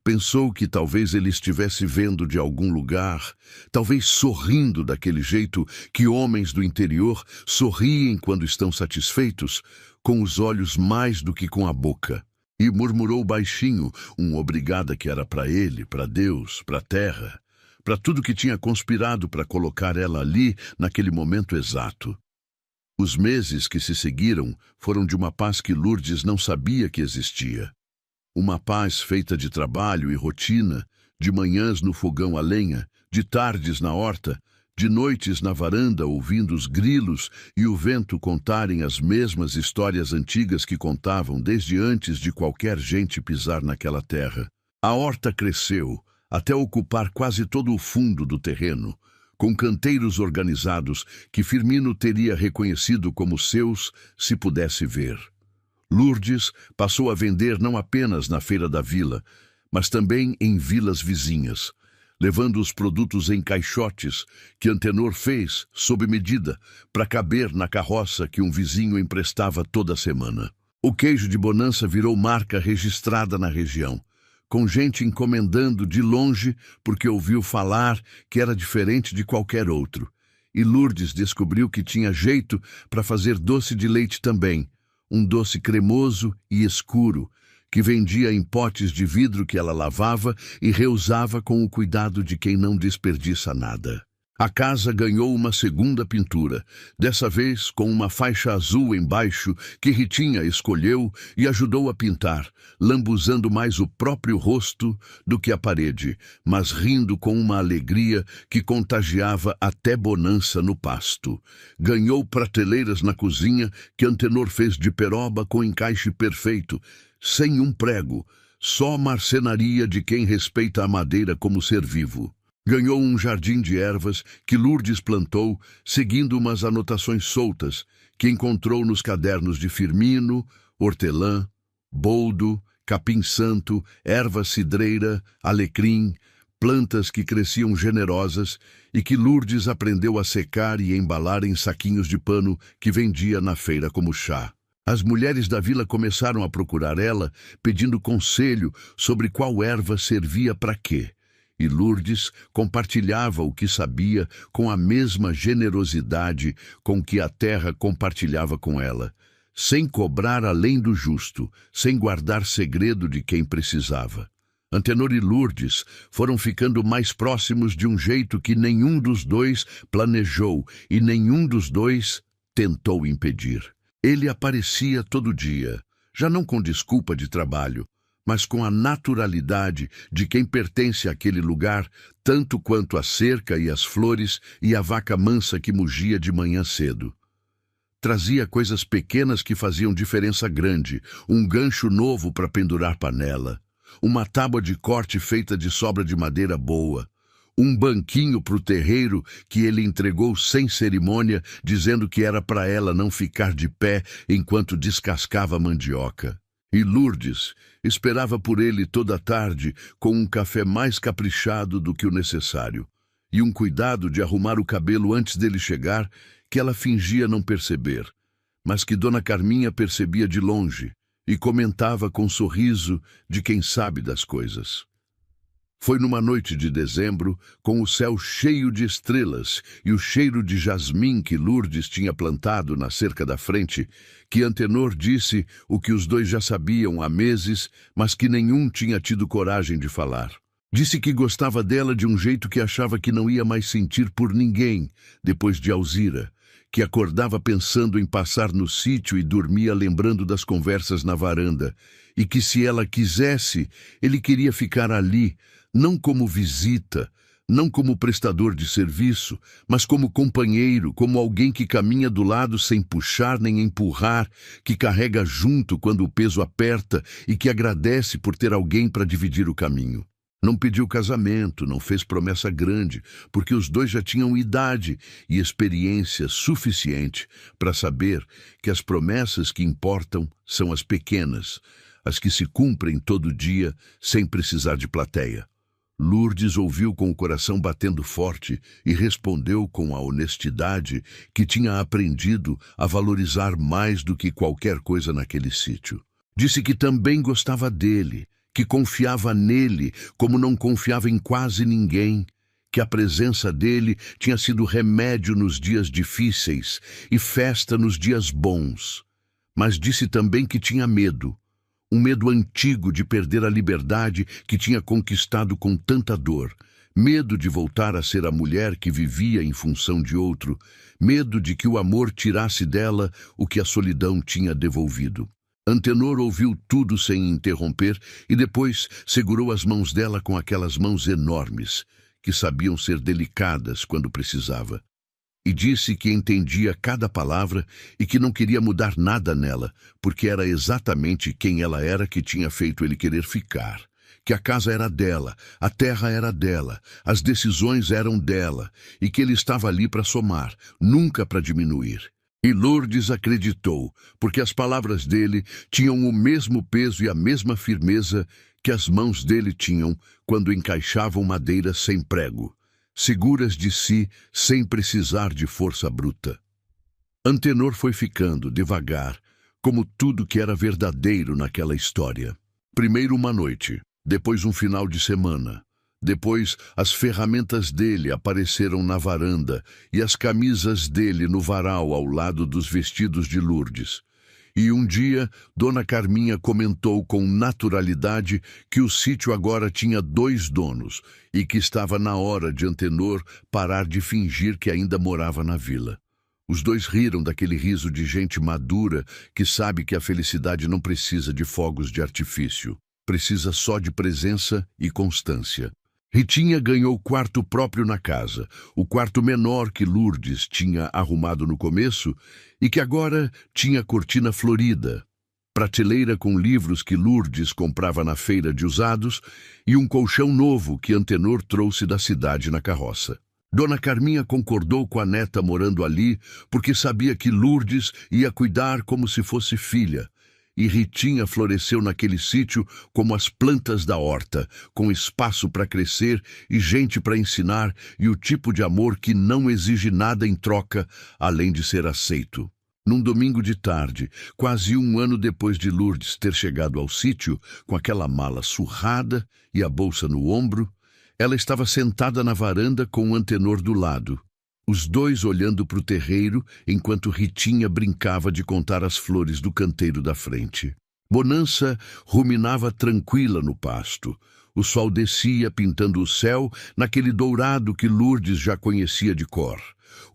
Pensou que talvez ele estivesse vendo de algum lugar, talvez sorrindo daquele jeito que homens do interior sorriem quando estão satisfeitos, com os olhos mais do que com a boca. E murmurou baixinho um obrigada que era para ele, para Deus, para a terra, para tudo que tinha conspirado para colocar ela ali naquele momento exato. Os meses que se seguiram foram de uma paz que Lourdes não sabia que existia. Uma paz feita de trabalho e rotina, de manhãs no fogão a lenha, de tardes na horta, de noites na varanda ouvindo os grilos e o vento contarem as mesmas histórias antigas que contavam desde antes de qualquer gente pisar naquela terra. A horta cresceu até ocupar quase todo o fundo do terreno, com canteiros organizados que Firmino teria reconhecido como seus se pudesse ver. Lourdes passou a vender não apenas na feira da vila, mas também em vilas vizinhas, levando os produtos em caixotes que Antenor fez, sob medida, para caber na carroça que um vizinho emprestava toda semana. O queijo de Bonança virou marca registrada na região, com gente encomendando de longe porque ouviu falar que era diferente de qualquer outro. E Lourdes descobriu que tinha jeito para fazer doce de leite também, um doce cremoso e escuro, que vendia em potes de vidro que ela lavava e reusava com o cuidado de quem não desperdiça nada. A casa ganhou uma segunda pintura, dessa vez com uma faixa azul embaixo que Ritinha escolheu e ajudou a pintar, lambuzando mais o próprio rosto do que a parede, mas rindo com uma alegria que contagiava até Bonança no pasto. Ganhou prateleiras na cozinha que Antenor fez de peroba com encaixe perfeito, sem um prego, só marcenaria de quem respeita a madeira como ser vivo. Ganhou um jardim de ervas que Lourdes plantou, seguindo umas anotações soltas que encontrou nos cadernos de Firmino, hortelã, boldo, capim-santo, erva cidreira, alecrim, plantas que cresciam generosas e que Lourdes aprendeu a secar e embalar em saquinhos de pano que vendia na feira como chá. As mulheres da vila começaram a procurar ela, pedindo conselho sobre qual erva servia para quê. E Lourdes compartilhava o que sabia com a mesma generosidade com que a terra compartilhava com ela, sem cobrar além do justo, sem guardar segredo de quem precisava. Antenor e Lourdes foram ficando mais próximos de um jeito que nenhum dos dois planejou e nenhum dos dois tentou impedir. Ele aparecia todo dia, já não com desculpa de trabalho, mas com a naturalidade de quem pertence àquele lugar, tanto quanto a cerca e as flores e a vaca mansa que mugia de manhã cedo. Trazia coisas pequenas que faziam diferença grande, um gancho novo para pendurar panela, uma tábua de corte feita de sobra de madeira boa, um banquinho para o terreiro que ele entregou sem cerimônia, dizendo que era para ela não ficar de pé enquanto descascava a mandioca. E Lourdes esperava por ele toda a tarde com um café mais caprichado do que o necessário, e um cuidado de arrumar o cabelo antes dele chegar que ela fingia não perceber, mas que Dona Carminha percebia de longe, e comentava com sorriso de quem sabe das coisas. Foi numa noite de dezembro, com o céu cheio de estrelas e o cheiro de jasmim que Lourdes tinha plantado na cerca da frente, que Antenor disse o que os dois já sabiam há meses, mas que nenhum tinha tido coragem de falar. Disse que gostava dela de um jeito que achava que não ia mais sentir por ninguém, depois de Alzira, que acordava pensando em passar no sítio e dormia lembrando das conversas na varanda, e que se ela quisesse, ele queria ficar ali, não como visita, não como prestador de serviço, mas como companheiro, como alguém que caminha do lado sem puxar nem empurrar, que carrega junto quando o peso aperta e que agradece por ter alguém para dividir o caminho. Não pediu casamento, não fez promessa grande, porque os dois já tinham idade e experiência suficiente para saber que as promessas que importam são as pequenas, as que se cumprem todo dia sem precisar de plateia. Lourdes ouviu com o coração batendo forte e respondeu com a honestidade que tinha aprendido a valorizar mais do que qualquer coisa naquele sítio. Disse que também gostava dele, que confiava nele como não confiava em quase ninguém, que a presença dele tinha sido remédio nos dias difíceis e festa nos dias bons. Mas disse também que tinha medo, um medo antigo de perder a liberdade que tinha conquistado com tanta dor, medo de voltar a ser a mulher que vivia em função de outro, medo de que o amor tirasse dela o que a solidão tinha devolvido. Antenor ouviu tudo sem interromper e depois segurou as mãos dela com aquelas mãos enormes, que sabiam ser delicadas quando precisava. E disse que entendia cada palavra e que não queria mudar nada nela, porque era exatamente quem ela era que tinha feito ele querer ficar. Que a casa era dela, a terra era dela, as decisões eram dela, e que ele estava ali para somar, nunca para diminuir. E Lourdes acreditou, porque as palavras dele tinham o mesmo peso e a mesma firmeza que as mãos dele tinham quando encaixavam madeira sem prego, seguras de si sem precisar de força bruta. Antenor foi ficando, devagar, como tudo que era verdadeiro naquela história. Primeiro uma noite, depois um final de semana. Depois, as ferramentas dele apareceram na varanda e as camisas dele no varal ao lado dos vestidos de Lourdes. E um dia, Dona Carminha comentou com naturalidade que o sítio agora tinha 2 donos e que estava na hora de Antenor parar de fingir que ainda morava na vila. Os dois riram daquele riso de gente madura que sabe que a felicidade não precisa de fogos de artifício, precisa só de presença e constância. Ritinha ganhou quarto próprio na casa, o quarto menor que Lourdes tinha arrumado no começo e que agora tinha cortina florida, prateleira com livros que Lourdes comprava na feira de usados e um colchão novo que Antenor trouxe da cidade na carroça. Dona Carminha concordou com a neta morando ali porque sabia que Lourdes ia cuidar como se fosse filha. E Ritinha floresceu naquele sítio como as plantas da horta, com espaço para crescer e gente para ensinar e o tipo de amor que não exige nada em troca, além de ser aceito. Num domingo de tarde, quase 1 ano depois de Lourdes ter chegado ao sítio, com aquela mala surrada e a bolsa no ombro, ela estava sentada na varanda com o Antenor do lado. Os dois olhando para o terreiro, enquanto Ritinha brincava de contar as flores do canteiro da frente. Bonança ruminava tranquila no pasto. O sol descia pintando o céu naquele dourado que Lourdes já conhecia de cor.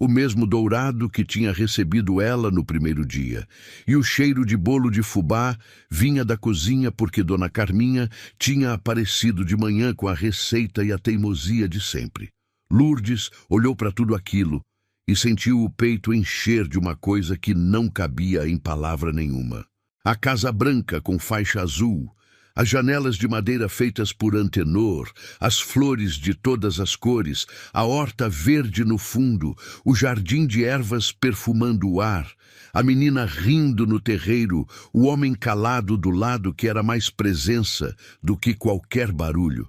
O mesmo dourado que tinha recebido ela no primeiro dia. E o cheiro de bolo de fubá vinha da cozinha porque Dona Carminha tinha aparecido de manhã com a receita e a teimosia de sempre. Lourdes olhou para tudo aquilo e sentiu o peito encher de uma coisa que não cabia em palavra nenhuma. A casa branca com faixa azul, as janelas de madeira feitas por Antenor, as flores de todas as cores, a horta verde no fundo, o jardim de ervas perfumando o ar, a menina rindo no terreiro, o homem calado do lado que era mais presença do que qualquer barulho.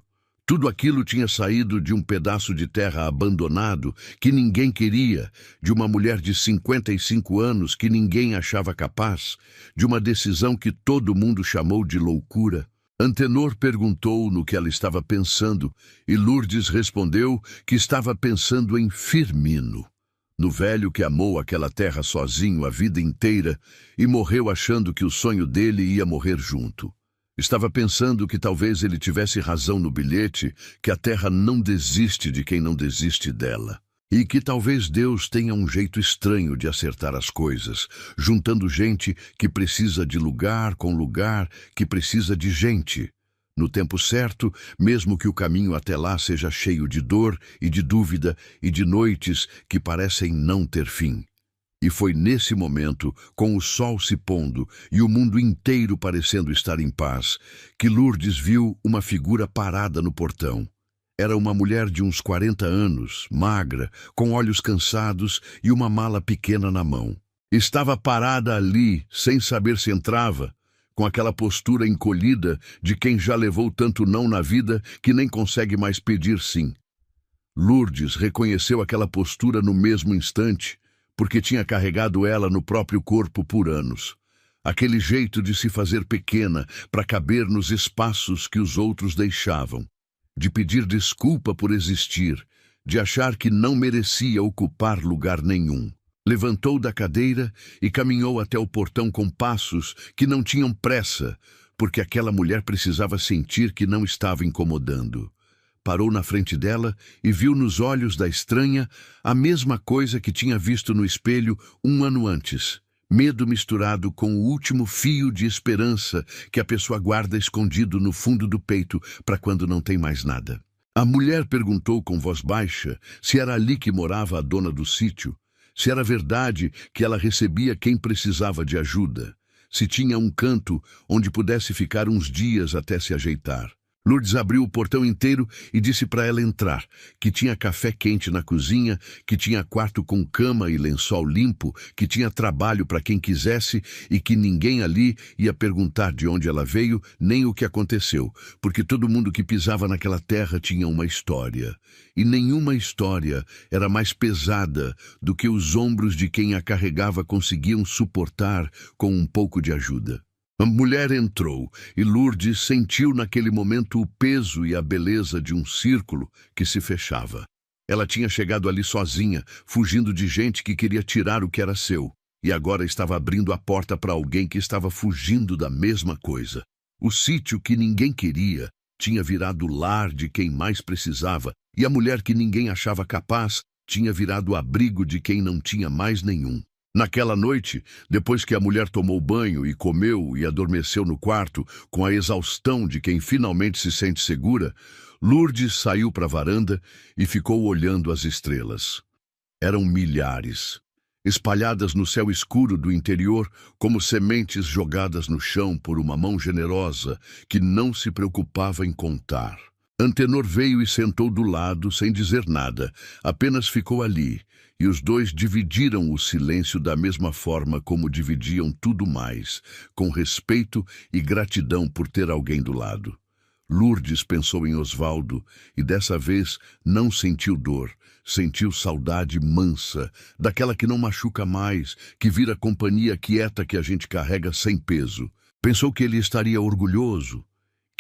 Tudo aquilo tinha saído de um pedaço de terra abandonado que ninguém queria, de uma mulher de 55 anos que ninguém achava capaz, de uma decisão que todo mundo chamou de loucura. Antenor perguntou no que ela estava pensando e Lourdes respondeu que estava pensando em Firmino, no velho que amou aquela terra sozinho a vida inteira e morreu achando que o sonho dele ia morrer junto. Estava pensando que talvez ele tivesse razão no bilhete, que a terra não desiste de quem não desiste dela. E que talvez Deus tenha um jeito estranho de acertar as coisas, juntando gente que precisa de lugar com lugar que precisa de gente. No tempo certo, mesmo que o caminho até lá seja cheio de dor e de dúvida e de noites que parecem não ter fim. E foi nesse momento, com o sol se pondo e o mundo inteiro parecendo estar em paz, que Lourdes viu uma figura parada no portão. Era uma mulher de uns 40 anos, magra, com olhos cansados e uma mala pequena na mão. Estava parada ali, sem saber se entrava, com aquela postura encolhida de quem já levou tanto não na vida que nem consegue mais pedir sim. Lourdes reconheceu aquela postura no mesmo instante, porque tinha carregado ela no próprio corpo por anos. Aquele jeito de se fazer pequena para caber nos espaços que os outros deixavam, de pedir desculpa por existir, de achar que não merecia ocupar lugar nenhum. Levantou da cadeira e caminhou até o portão com passos que não tinham pressa, porque aquela mulher precisava sentir que não estava incomodando. Parou na frente dela e viu nos olhos da estranha a mesma coisa que tinha visto no espelho um ano antes. Medo misturado com o último fio de esperança que a pessoa guarda escondido no fundo do peito para quando não tem mais nada. A mulher perguntou com voz baixa se era ali que morava a dona do sítio, se era verdade que ela recebia quem precisava de ajuda, se tinha um canto onde pudesse ficar uns dias até se ajeitar. Lourdes abriu o portão inteiro e disse para ela entrar, que tinha café quente na cozinha, que tinha quarto com cama e lençol limpo, que tinha trabalho para quem quisesse e que ninguém ali ia perguntar de onde ela veio nem o que aconteceu, porque todo mundo que pisava naquela terra tinha uma história. E nenhuma história era mais pesada do que os ombros de quem a carregava conseguiam suportar com um pouco de ajuda. A mulher entrou e Lourdes sentiu naquele momento o peso e a beleza de um círculo que se fechava. Ela tinha chegado ali sozinha, fugindo de gente que queria tirar o que era seu, e agora estava abrindo a porta para alguém que estava fugindo da mesma coisa. O sítio que ninguém queria tinha virado o lar de quem mais precisava, e a mulher que ninguém achava capaz tinha virado o abrigo de quem não tinha mais nenhum. Naquela noite, depois que a mulher tomou banho e comeu e adormeceu no quarto, com a exaustão de quem finalmente se sente segura, Lourdes saiu para a varanda e ficou olhando as estrelas. Eram milhares, espalhadas no céu escuro do interior como sementes jogadas no chão por uma mão generosa que não se preocupava em contar. Antenor veio e sentou do lado sem dizer nada, apenas ficou ali, e os dois dividiram o silêncio da mesma forma como dividiam tudo mais, com respeito e gratidão por ter alguém do lado. Lourdes pensou em Osvaldo e dessa vez não sentiu dor, sentiu saudade mansa, daquela que não machuca mais, que vira companhia quieta que a gente carrega sem peso. Pensou que ele estaria orgulhoso,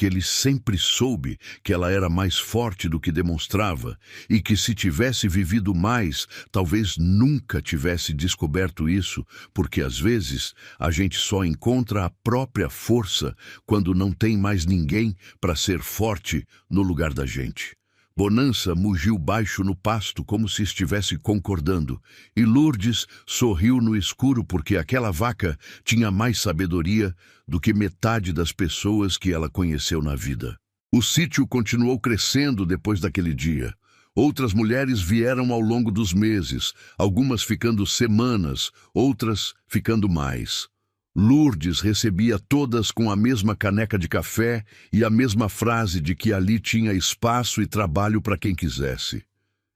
que ele sempre soube que ela era mais forte do que demonstrava e que se tivesse vivido mais, talvez nunca tivesse descoberto isso, porque às vezes a gente só encontra a própria força quando não tem mais ninguém para ser forte no lugar da gente. Bonança mugiu baixo no pasto como se estivesse concordando, e Lourdes sorriu no escuro porque aquela vaca tinha mais sabedoria do que metade das pessoas que ela conheceu na vida. O sítio continuou crescendo depois daquele dia. Outras mulheres vieram ao longo dos meses, algumas ficando semanas, outras ficando mais. Lourdes recebia todas com a mesma caneca de café e a mesma frase de que ali tinha espaço e trabalho para quem quisesse.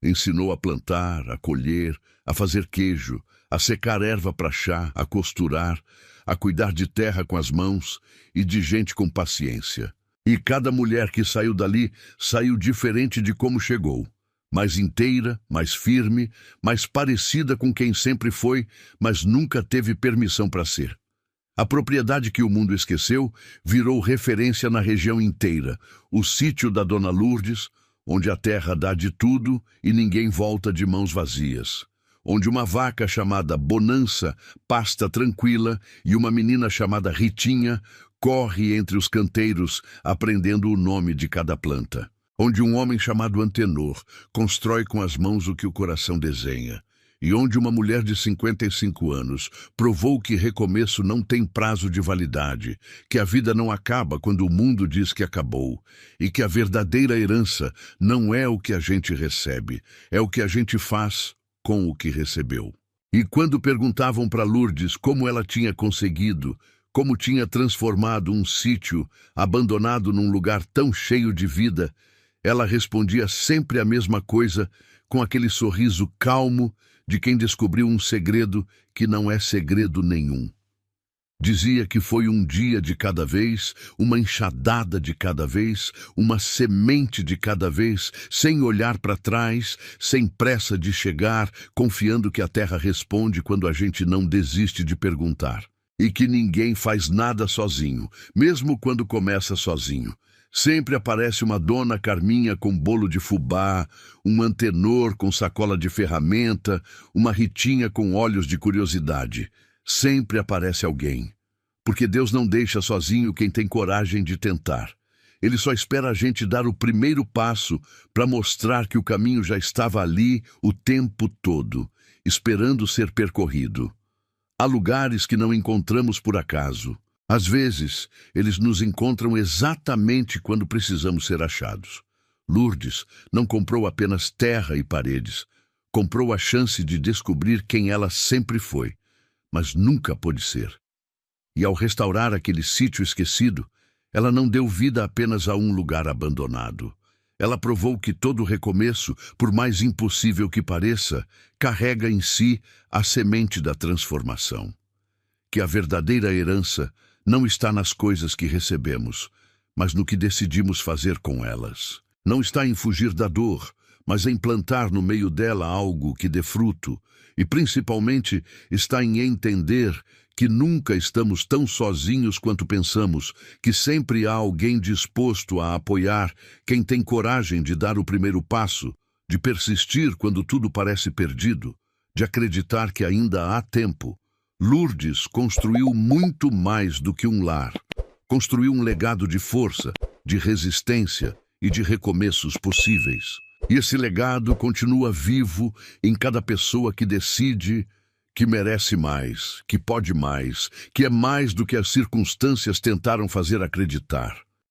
Ensinou a plantar, a colher, a fazer queijo, a secar erva para chá, a costurar, a cuidar de terra com as mãos e de gente com paciência. E cada mulher que saiu dali saiu diferente de como chegou. Mais inteira, mais firme, mais parecida com quem sempre foi, mas nunca teve permissão para ser. A propriedade que o mundo esqueceu virou referência na região inteira, o sítio da Dona Lourdes, onde a terra dá de tudo e ninguém volta de mãos vazias. Onde uma vaca chamada Bonança pasta tranquila e uma menina chamada Ritinha corre entre os canteiros aprendendo o nome de cada planta. Onde um homem chamado Antenor constrói com as mãos o que o coração desenha. E onde uma mulher de 55 anos provou que recomeço não tem prazo de validade, que a vida não acaba quando o mundo diz que acabou, e que a verdadeira herança não é o que a gente recebe, é o que a gente faz com o que recebeu. E quando perguntavam para Lourdes como ela tinha conseguido, como tinha transformado um sítio abandonado num lugar tão cheio de vida, ela respondia sempre a mesma coisa, com aquele sorriso calmo de quem descobriu um segredo que não é segredo nenhum. Dizia que foi um dia de cada vez, uma enxadada de cada vez, uma semente de cada vez, sem olhar para trás, sem pressa de chegar, confiando que a terra responde quando a gente não desiste de perguntar. E que ninguém faz nada sozinho, mesmo quando começa sozinho. Sempre aparece uma Dona Carminha com bolo de fubá, um Antenor com sacola de ferramenta, uma Ritinha com olhos de curiosidade. Sempre aparece alguém. Porque Deus não deixa sozinho quem tem coragem de tentar. Ele só espera a gente dar o primeiro passo para mostrar que o caminho já estava ali o tempo todo, esperando ser percorrido. Há lugares que não encontramos por acaso. Às vezes, eles nos encontram exatamente quando precisamos ser achados. Lourdes não comprou apenas terra e paredes, comprou a chance de descobrir quem ela sempre foi, mas nunca pôde ser. E ao restaurar aquele sítio esquecido, ela não deu vida apenas a um lugar abandonado. Ela provou que todo recomeço, por mais impossível que pareça, carrega em si a semente da transformação. Que a verdadeira herança não está nas coisas que recebemos, mas no que decidimos fazer com elas. Não está em fugir da dor, mas em plantar no meio dela algo que dê fruto, e principalmente está em entender que nunca estamos tão sozinhos quanto pensamos, que sempre há alguém disposto a apoiar quem tem coragem de dar o primeiro passo, de persistir quando tudo parece perdido, de acreditar que ainda há tempo. Lourdes construiu muito mais do que um lar. Construiu um legado de força, de resistência e de recomeços possíveis. E esse legado continua vivo em cada pessoa que decide que merece mais, que pode mais, que é mais do que as circunstâncias tentaram fazer acreditar.